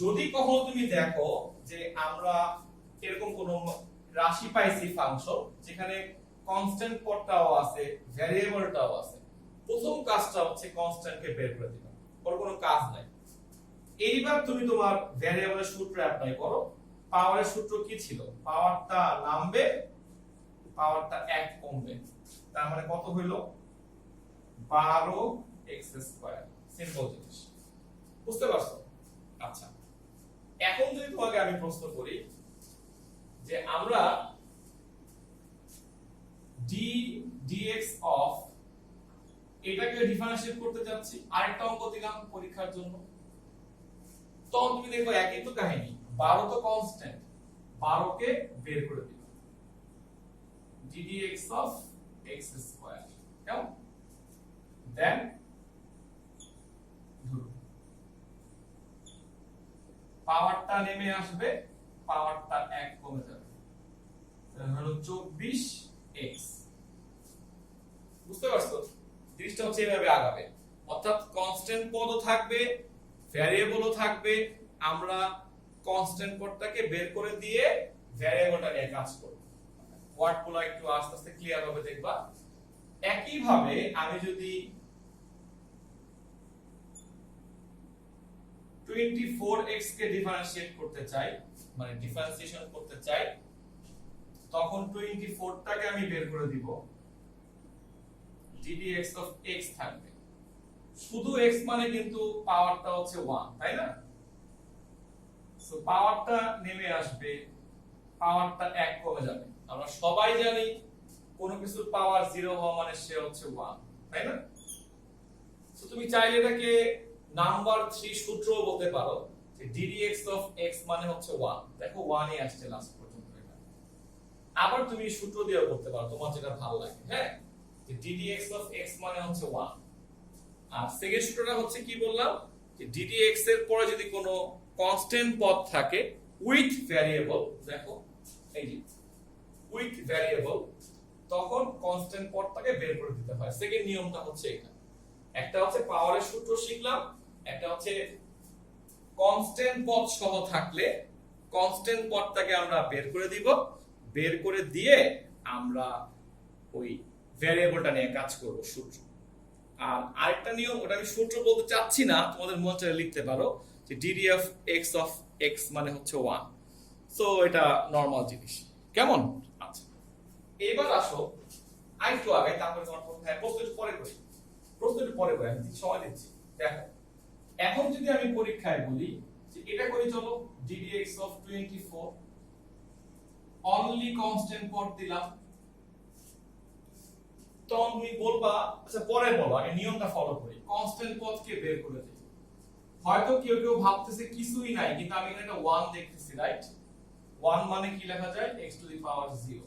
যদি কখনো তুমি দেখো যে আমরা এরকম কোন রাশি পাইছি ফাংশন যেখানে কনস্ট্যান্ট পদটাও আছে ভ্যারিয়েবলটাও আছে, প্রথম কাজটা হচ্ছে কনস্ট্যান্টকে বের করে দিবা, ওর কোনো কাজ নাই। এইবার তুমি তোমার ভ্যারিয়েবলের সূত্র অ্যাপ্লাই করো। পাওয়ারের সূত্র কি ছিল? পাওয়ারটা নামবে, পাওয়ারটা 1 কমবে, তার মানে কত হইল? 12x²। সিম্পল জিনিস, বুঝতে পারছো? আচ্ছা, এখন যদি তোমাকে আমি প্রশ্ন করি যে আমরা d dx অফ এটাকে ডিফারেন্সিয়েট করতে যাচ্ছি, আরেকটা অঙ্ক দিলাম পরীক্ষার জন্য, তখন তুমি দেখো একই তো কাহিনী। 12 তো কনস্ট্যান্ট, 12 কে বের করে দিলাম, d dx অফ x², কেমন? দেন পাওয়ারটা নেমে আসবে, পাওয়ারটা 1 কমে যাবে, তাহলে হলো 24x। বুঝতে পারছো? জিনিসটা হচ্ছে এভাবে আগাবে, অর্থাৎ কনস্ট্যান্ট পদও থাকবে ভ্যারিয়েবলও থাকবে, আমরা কনস্ট্যান্ট পদটাকে বের করে দিয়ে ভ্যারিয়েবলটা নিয়ে কাজ করব। ওয়ার্ডগুলো একটু আস্তে আস্তে ক্লিয়ার হবে দেখবা। একই ভাবে আমি যদি 24x কে ডিফারেন্সিয়েট করতে চাই, মানে ডিফারেন্সিয়েশন করতে চাই, তখন 24 টাকে আমি বের করে দিব, d dx of x থাকবে। শুধু x মানে কিন্তু পাওয়ারটা হচ্ছে 1, তাই না? সো পাওয়ারটা নেমে আসবে, পাওয়ারটা 1 কমে যাবে। আমরা সবাই জানি কোন কিছুর পাওয়ার 0 হওয়া মানে সে হচ্ছে 1, তাই না? সো তুমি চাইলে এটাকে নাম্বার 3 সূত্রও বলতে পারো যে d dx of x মানে হচ্ছে 1। দেখো 1 ই আসছে লাস্ট পর্যন্ত এটা। আবার তুমি সূত্র দিয়েও করতে পারো, তোমার যেটা ভালো লাগে, হ্যাঁ? যে d dx of x মানে হচ্ছে 1। আর সেকেন্ড সূত্রটা হচ্ছে কি বললাম, যে d dx এর পরে যদি কোনো কনস্ট্যান্ট পদ থাকে উইথ ভ্যারিয়েবল, দেখো এই যে উইথ ভ্যারিয়েবল, তখন কনস্ট্যান্ট পদটাকে বের করে দিতে হয়। সেকেন্ড নিয়মটা হচ্ছে এটা। একটা হচ্ছে পাওয়ারের সূত্র শিখলাম, একটা হচ্ছে কনস্ট্যান্ট পদ সহ থাকলে কনস্ট্যান্ট পদটাকে আমরা বের করে দিব, বের করে দিয়ে আমরা ওই ভ্যারিয়েবলটা নিয়ে কাজ করব, সূত্র। আর আরেকটা নিয়ম, ওটা আমি সূত্র বলতে চাচ্ছি না, তোমাদের মন চাইলে লিখতে পারো যে d dx of x মানে হচ্ছে 1। সো এটা নরমাল জিনিস, কেমন? আচ্ছা, এবার আসো আরেকটু আগে, তারপরে তোমার প্রশ্ন একটু পরে করি, প্রশ্ন একটু পরে করি, আমি সময় দিচ্ছি। দেখো এখন যদি আমি পরীক্ষায় বলি যে এটা করি, চলো d dx of 24 only constant পদ দিলাম, তখন তুমি বলবা, আচ্ছা পরে বলো, আগে নিয়মটা ফলো করি, কনস্ট্যান্ট পদকে বের করে দেই। হয়তো কেউ কেউ ভাবতেছে কিছুই নাই, কিন্তু আমি এখানে একটা 1 দেখতেছি, রাইট? 1 মানে কি লেখা যায়? x to the power 0।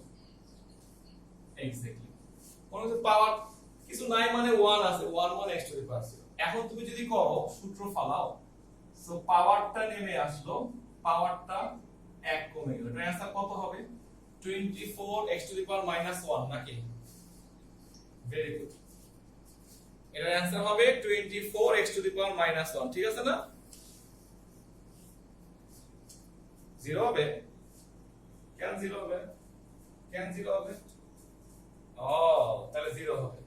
Exactly, কোন কিছু পাওয়ার কিছু নাই মানে 1 আছে, 1 মানে x টু দি পাওয়ার 0। এখন তুমি যদি করো সূত্র ফালাও, সো পাওয়ারটা নেমে আসলো, পাওয়ারটা 1 কমে গেল, এর आंसर কত হবে? 24 x টু দি পাওয়ার -1 নাকি? ভেরি গুড, এর आंसर হবে 24 x টু দি পাওয়ার -1, ঠিক আছে না? 0 হবে? কেন 0 হবে? কেন 0 হবে? ও, তাহলে 0 হবে।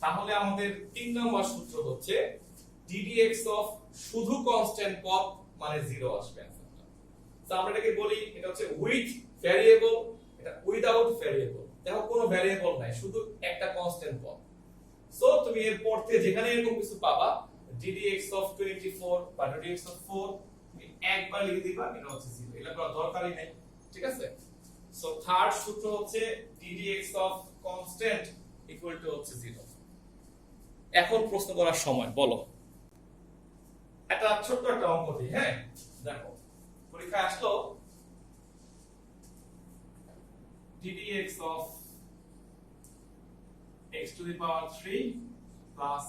তাহলে আমাদের 3 নম্বর সূত্র হচ্ছে d dx অফ শুধু কনস্ট্যান্ট পদ মানে 0 আসবে आंसरটা। তো আমরা এটাকে বলি, এটা হচ্ছে উইথ ভ্যারিয়েবল এটা উইদাউট ভ্যারিয়েবল, দেখো কোনো ভ্যারিয়েবল নাই, শুধু একটা কনস্ট্যান্ট পদ। সো তুমি এর পর থেকে যেখানে এরকম কিছু পাবা ddx of 24 বা ddx of 4 তুমি একবার লিখে দিবা, এটা হচ্ছে 0, এটা করার দরকারই নেই, ঠিক আছে। সো থার্ড সূত্র হচ্ছে ddx of constant equal to হচ্ছে 0। এখন প্রশ্ন করার সময়, বলো একটা ছোট্ট একটা অঙ্ক দিই, হ্যাঁ দেখো পরীক্ষা আসলো ddx of x to the power 3 plus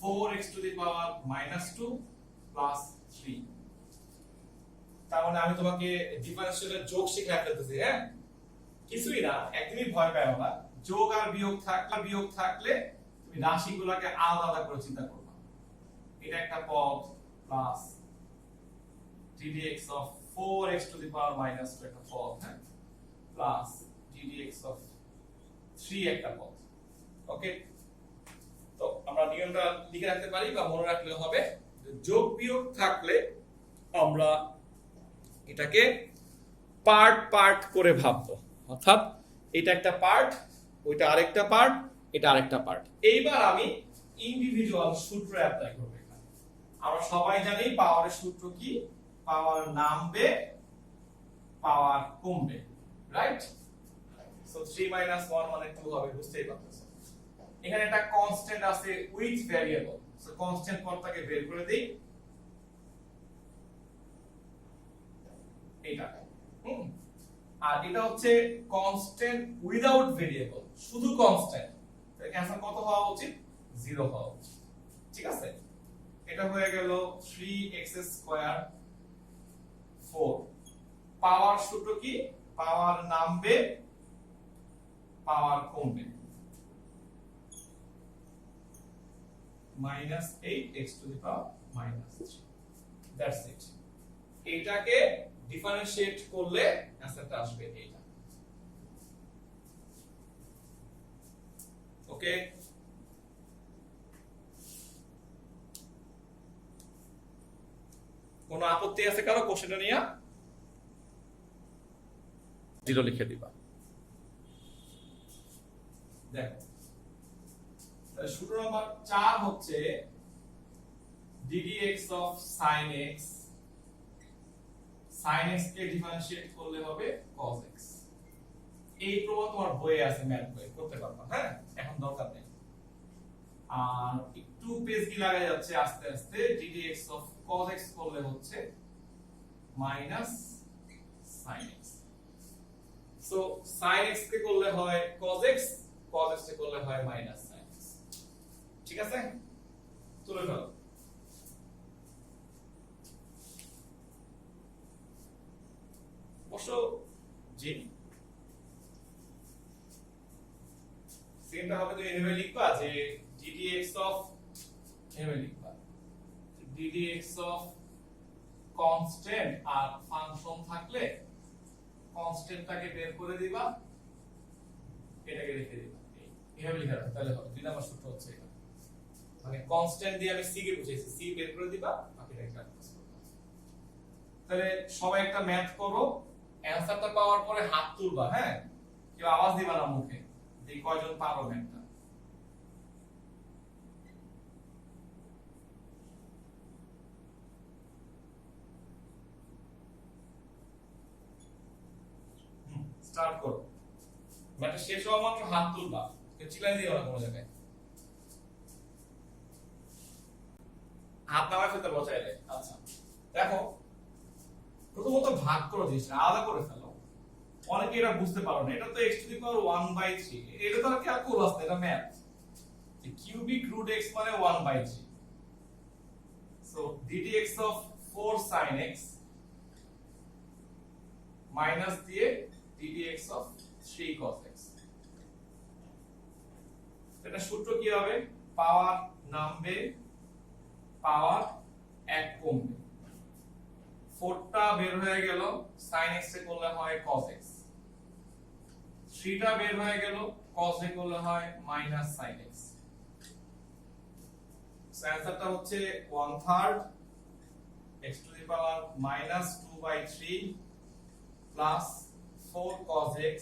4x to the power minus 2 plus 3। তার মানে আমি তোমাকে ডিফারেন্সিয়ালের যোগ শিখাই ফেলতেছি, হ্যাঁ কিছুই না, একদমই ভয় পাও না। যোগ আর বিয়োগ থাকলে তুমি রাশিগুলোকে আলাদা আলাদা করে চিন্তা করবা। এটা একটা পদ plus ddx of 4x to the power minus 2 একটা পদ, হ্যাঁ প্লাস ddx of 3 একটা পদ। ওকে, তো আমরা নিয়মটা লিখে রাখতে পারি বা মনে রাখলে হবে, যোগ বিয়োগ থাকলে আমরা এটাকে পার্ট পার্ট করে ভাববো, অর্থাৎ এটা একটা পার্ট, ওইটা আরেকটা পার্ট, এটা আরেকটা পার্ট। এইবার আমি ইন্ডিভিজুয়াল সূত্র অ্যাপ্লাই করব এখানে। আমরা সবাই জানি পাওয়ারের সূত্র কি, পাওয়ার নামবে পাওয়ার কমবে, রাইট। সো 3 1 মানে 2 হবে, বুঝতেই পারতেছো। এখানে একটা কনস্ট্যান্ট আছে উইথ ভ্যারিয়েবল, সো কনস্ট্যান্ট পদটাকে বের করে দেই, এটা আর এটা হচ্ছে কনস্ট্যান্ট উইদাউট ভেরিয়েবল, শুধু কনস্ট্যান্ট। তাহলে অ্যানসার কত হওয়া উচিত? 0 হওয়া উচিত, ঠিক আছে। এটা হয়ে গেল 3x স্কয়ার 4। পাওয়ার সূত্র কি? পাওয়ার নামবে পাওয়ার কমবে, minus 8x to the power minus 3, that's it। এটাকে ডিফারেনশিয়েট করলে অ্যান্সারটা আসবে এইটা। ওকে, কোনো আপত্তি আছে কারো কোশ্চেনটা নিয়ে? 0 লিখে দিবা। দেখো তাহলে সূত্র নাম্বার 4 হচ্ছে ddx of sin x, sin x K differentiate করলে হবে cos x। এই প্রমাণ তোমার বইয়ে আছে, ম্যাথ বই করতে পারবা, হ্যাঁ এখন দরকার নেই। আর একটু পেজ কি লাগা যাচ্ছে আস্তে আস্তে, ddx of cos x করলে হচ্ছে minus sin x। So sin x কে করলে হয় cos x, cos x কে করলে হয় মাইনাস sin x, ঠিক আছে। তুলে ফেলো। অবশ্য জি সেমটা হবে, তো এভাবে লিখবা যে ddx of, এভাবে লিখবা ddx of কনস্ট্যান্ট আর ফাংশন থাকলে কনস্ট্যান্টটাকে বের করে দিবা, এটাকে রেখে দিবা, এভাবে লেখা রাখো, তাহলে হবে 2 নাম্বার সূত্র হচ্ছে এটা। মানে কনস্ট্যান্ট দিয়ে আমি c কে বুঝাইছি, c বের করে দিবা, বাকিটা একটা কাজ করবা। তাহলে সবাই একটা ম্যাথ করো, অ্যানসারটা পাওয়ার পরে হাত তুলবা, হ্যাঁ কেউ আওয়াজ দিবা না মুখে, দেখি কয়জন পারো ম্যাথটা। স্টার্ট করো, ম্যাথটা শেষ হওয়া মাত্র হাত তুলবা, কেউ চিল্লাই দিও না কোনো জায়গায়, হাত নামায় ফেলতে বসাইলে। আচ্ছা দেখো প্রথমত ভাগ করো, জিনিসটা আলাদা করে ফেলো। অনেকে এটা বুঝতে পারো না, এটা তো x টু দি পাওয়ার 1/3, এটা তো আর ক্যালকুলাস না, এটা ম্যাথ। যে কিউবিক রুট x মানে 1/3। So ddx of 4 sin x minus দিয়ে ddx of 3 cos x। এটা সূত্র কি হবে? পাওয়ার নামবে পাওয়ার 1 কমবে, 4টা বের হয়ে গেল, sin x এ করলে হয় cos x, 3টা বের হয়ে গেল, cos এ করলে হয় মাইনাস sin x। সো অ্যানসারটা হচ্ছে 1/3 x to the power -2/3 plus 4 cos x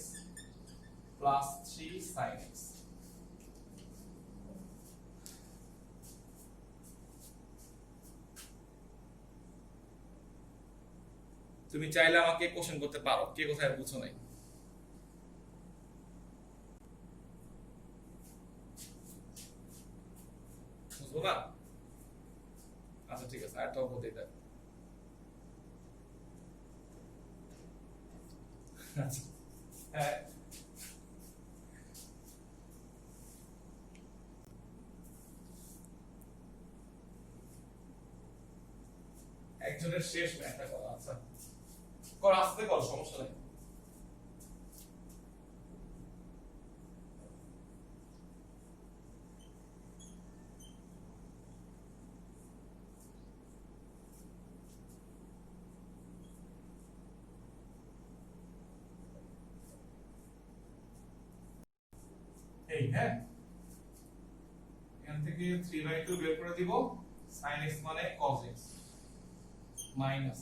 plus 3 sin x। তুমি চাইলে আমাকে কোশ্চেন করতে পারো, কে কোথায় বুঝো নাই। বুঝবো না? আচ্ছা ঠিক আছে, আরেকটা অঙ্ক দিয়ে দেন। আচ্ছা হ্যাঁ, একজনের শেষ ম্যাথটা করো। আচ্ছা কর, আস্তে কর, সমস্যা নেই। এই হ্যাঁ, এখান থেকে 3/2 বের করে দিব, sin x মানে cos x মাইনাস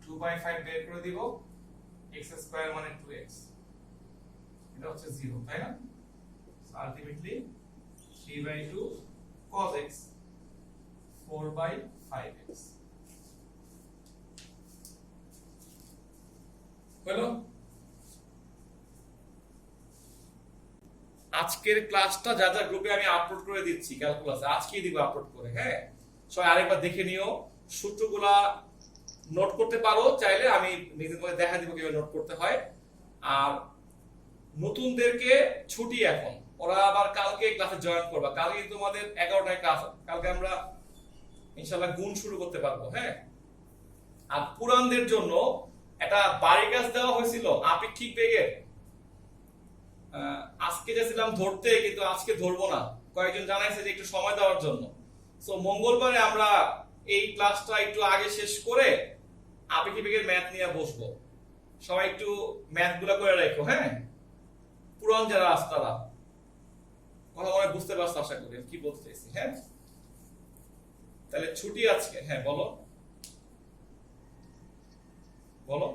2/5 বের করে দিব, x স্কয়ার মানে 2x, এটা হচ্ছে 0, তাই না? আলটিমেটলি 3/2 cos x 4/5x হলো। আজকের ক্লাসটা যা যা গ্রুপে আমি আপলোড করে দিচ্ছি ক্যালকুলাসে, আজকেই দিব আপলোড করে, হ্যাঁ সবাই আরেকবার দেখে নিও, সূত্রগুলা নোট করতে পারো, চাইলে আমি নিজে তোমাকে দেখা দিব কিভাবে নোট করতে হয়। আর নতুনদেরকে ছুটি এখন, ওরা আবার কালকে ক্লাসে জয়েন করবা, কালকে তোমাদের 11টায় ক্লাস, কালকে আমরা ইনশাআল্লাহ গুণ শুরু করতে পারবো, হ্যাঁ। আর পুরানদের জন্য একটা বাড়ি কাজ দেওয়া হয়েছিল আপেক্ষিক বেগের, আজকে যাচ্ছিলাম ধরতে, কিন্তু আজকে ধরবো না, কয়েকজন জানাইছে যে একটু সময় দেওয়ার জন্য। সো মঙ্গলবারে আমরা এই ক্লাসটা একটু আগে শেষ করে আপেক্ষিক বেগের ম্যাথ নিয়ে বসবো, সবাই একটু ম্যাথ গুলা করে রাখো, হ্যাঁ। পুরান যারা আছে তারা কথা মনে বুঝতে পারছো আশা করি কি বলতে চাইছি, হ্যাঁ। তাহলে ছুটি আজকে, হ্যাঁ বলো বলো।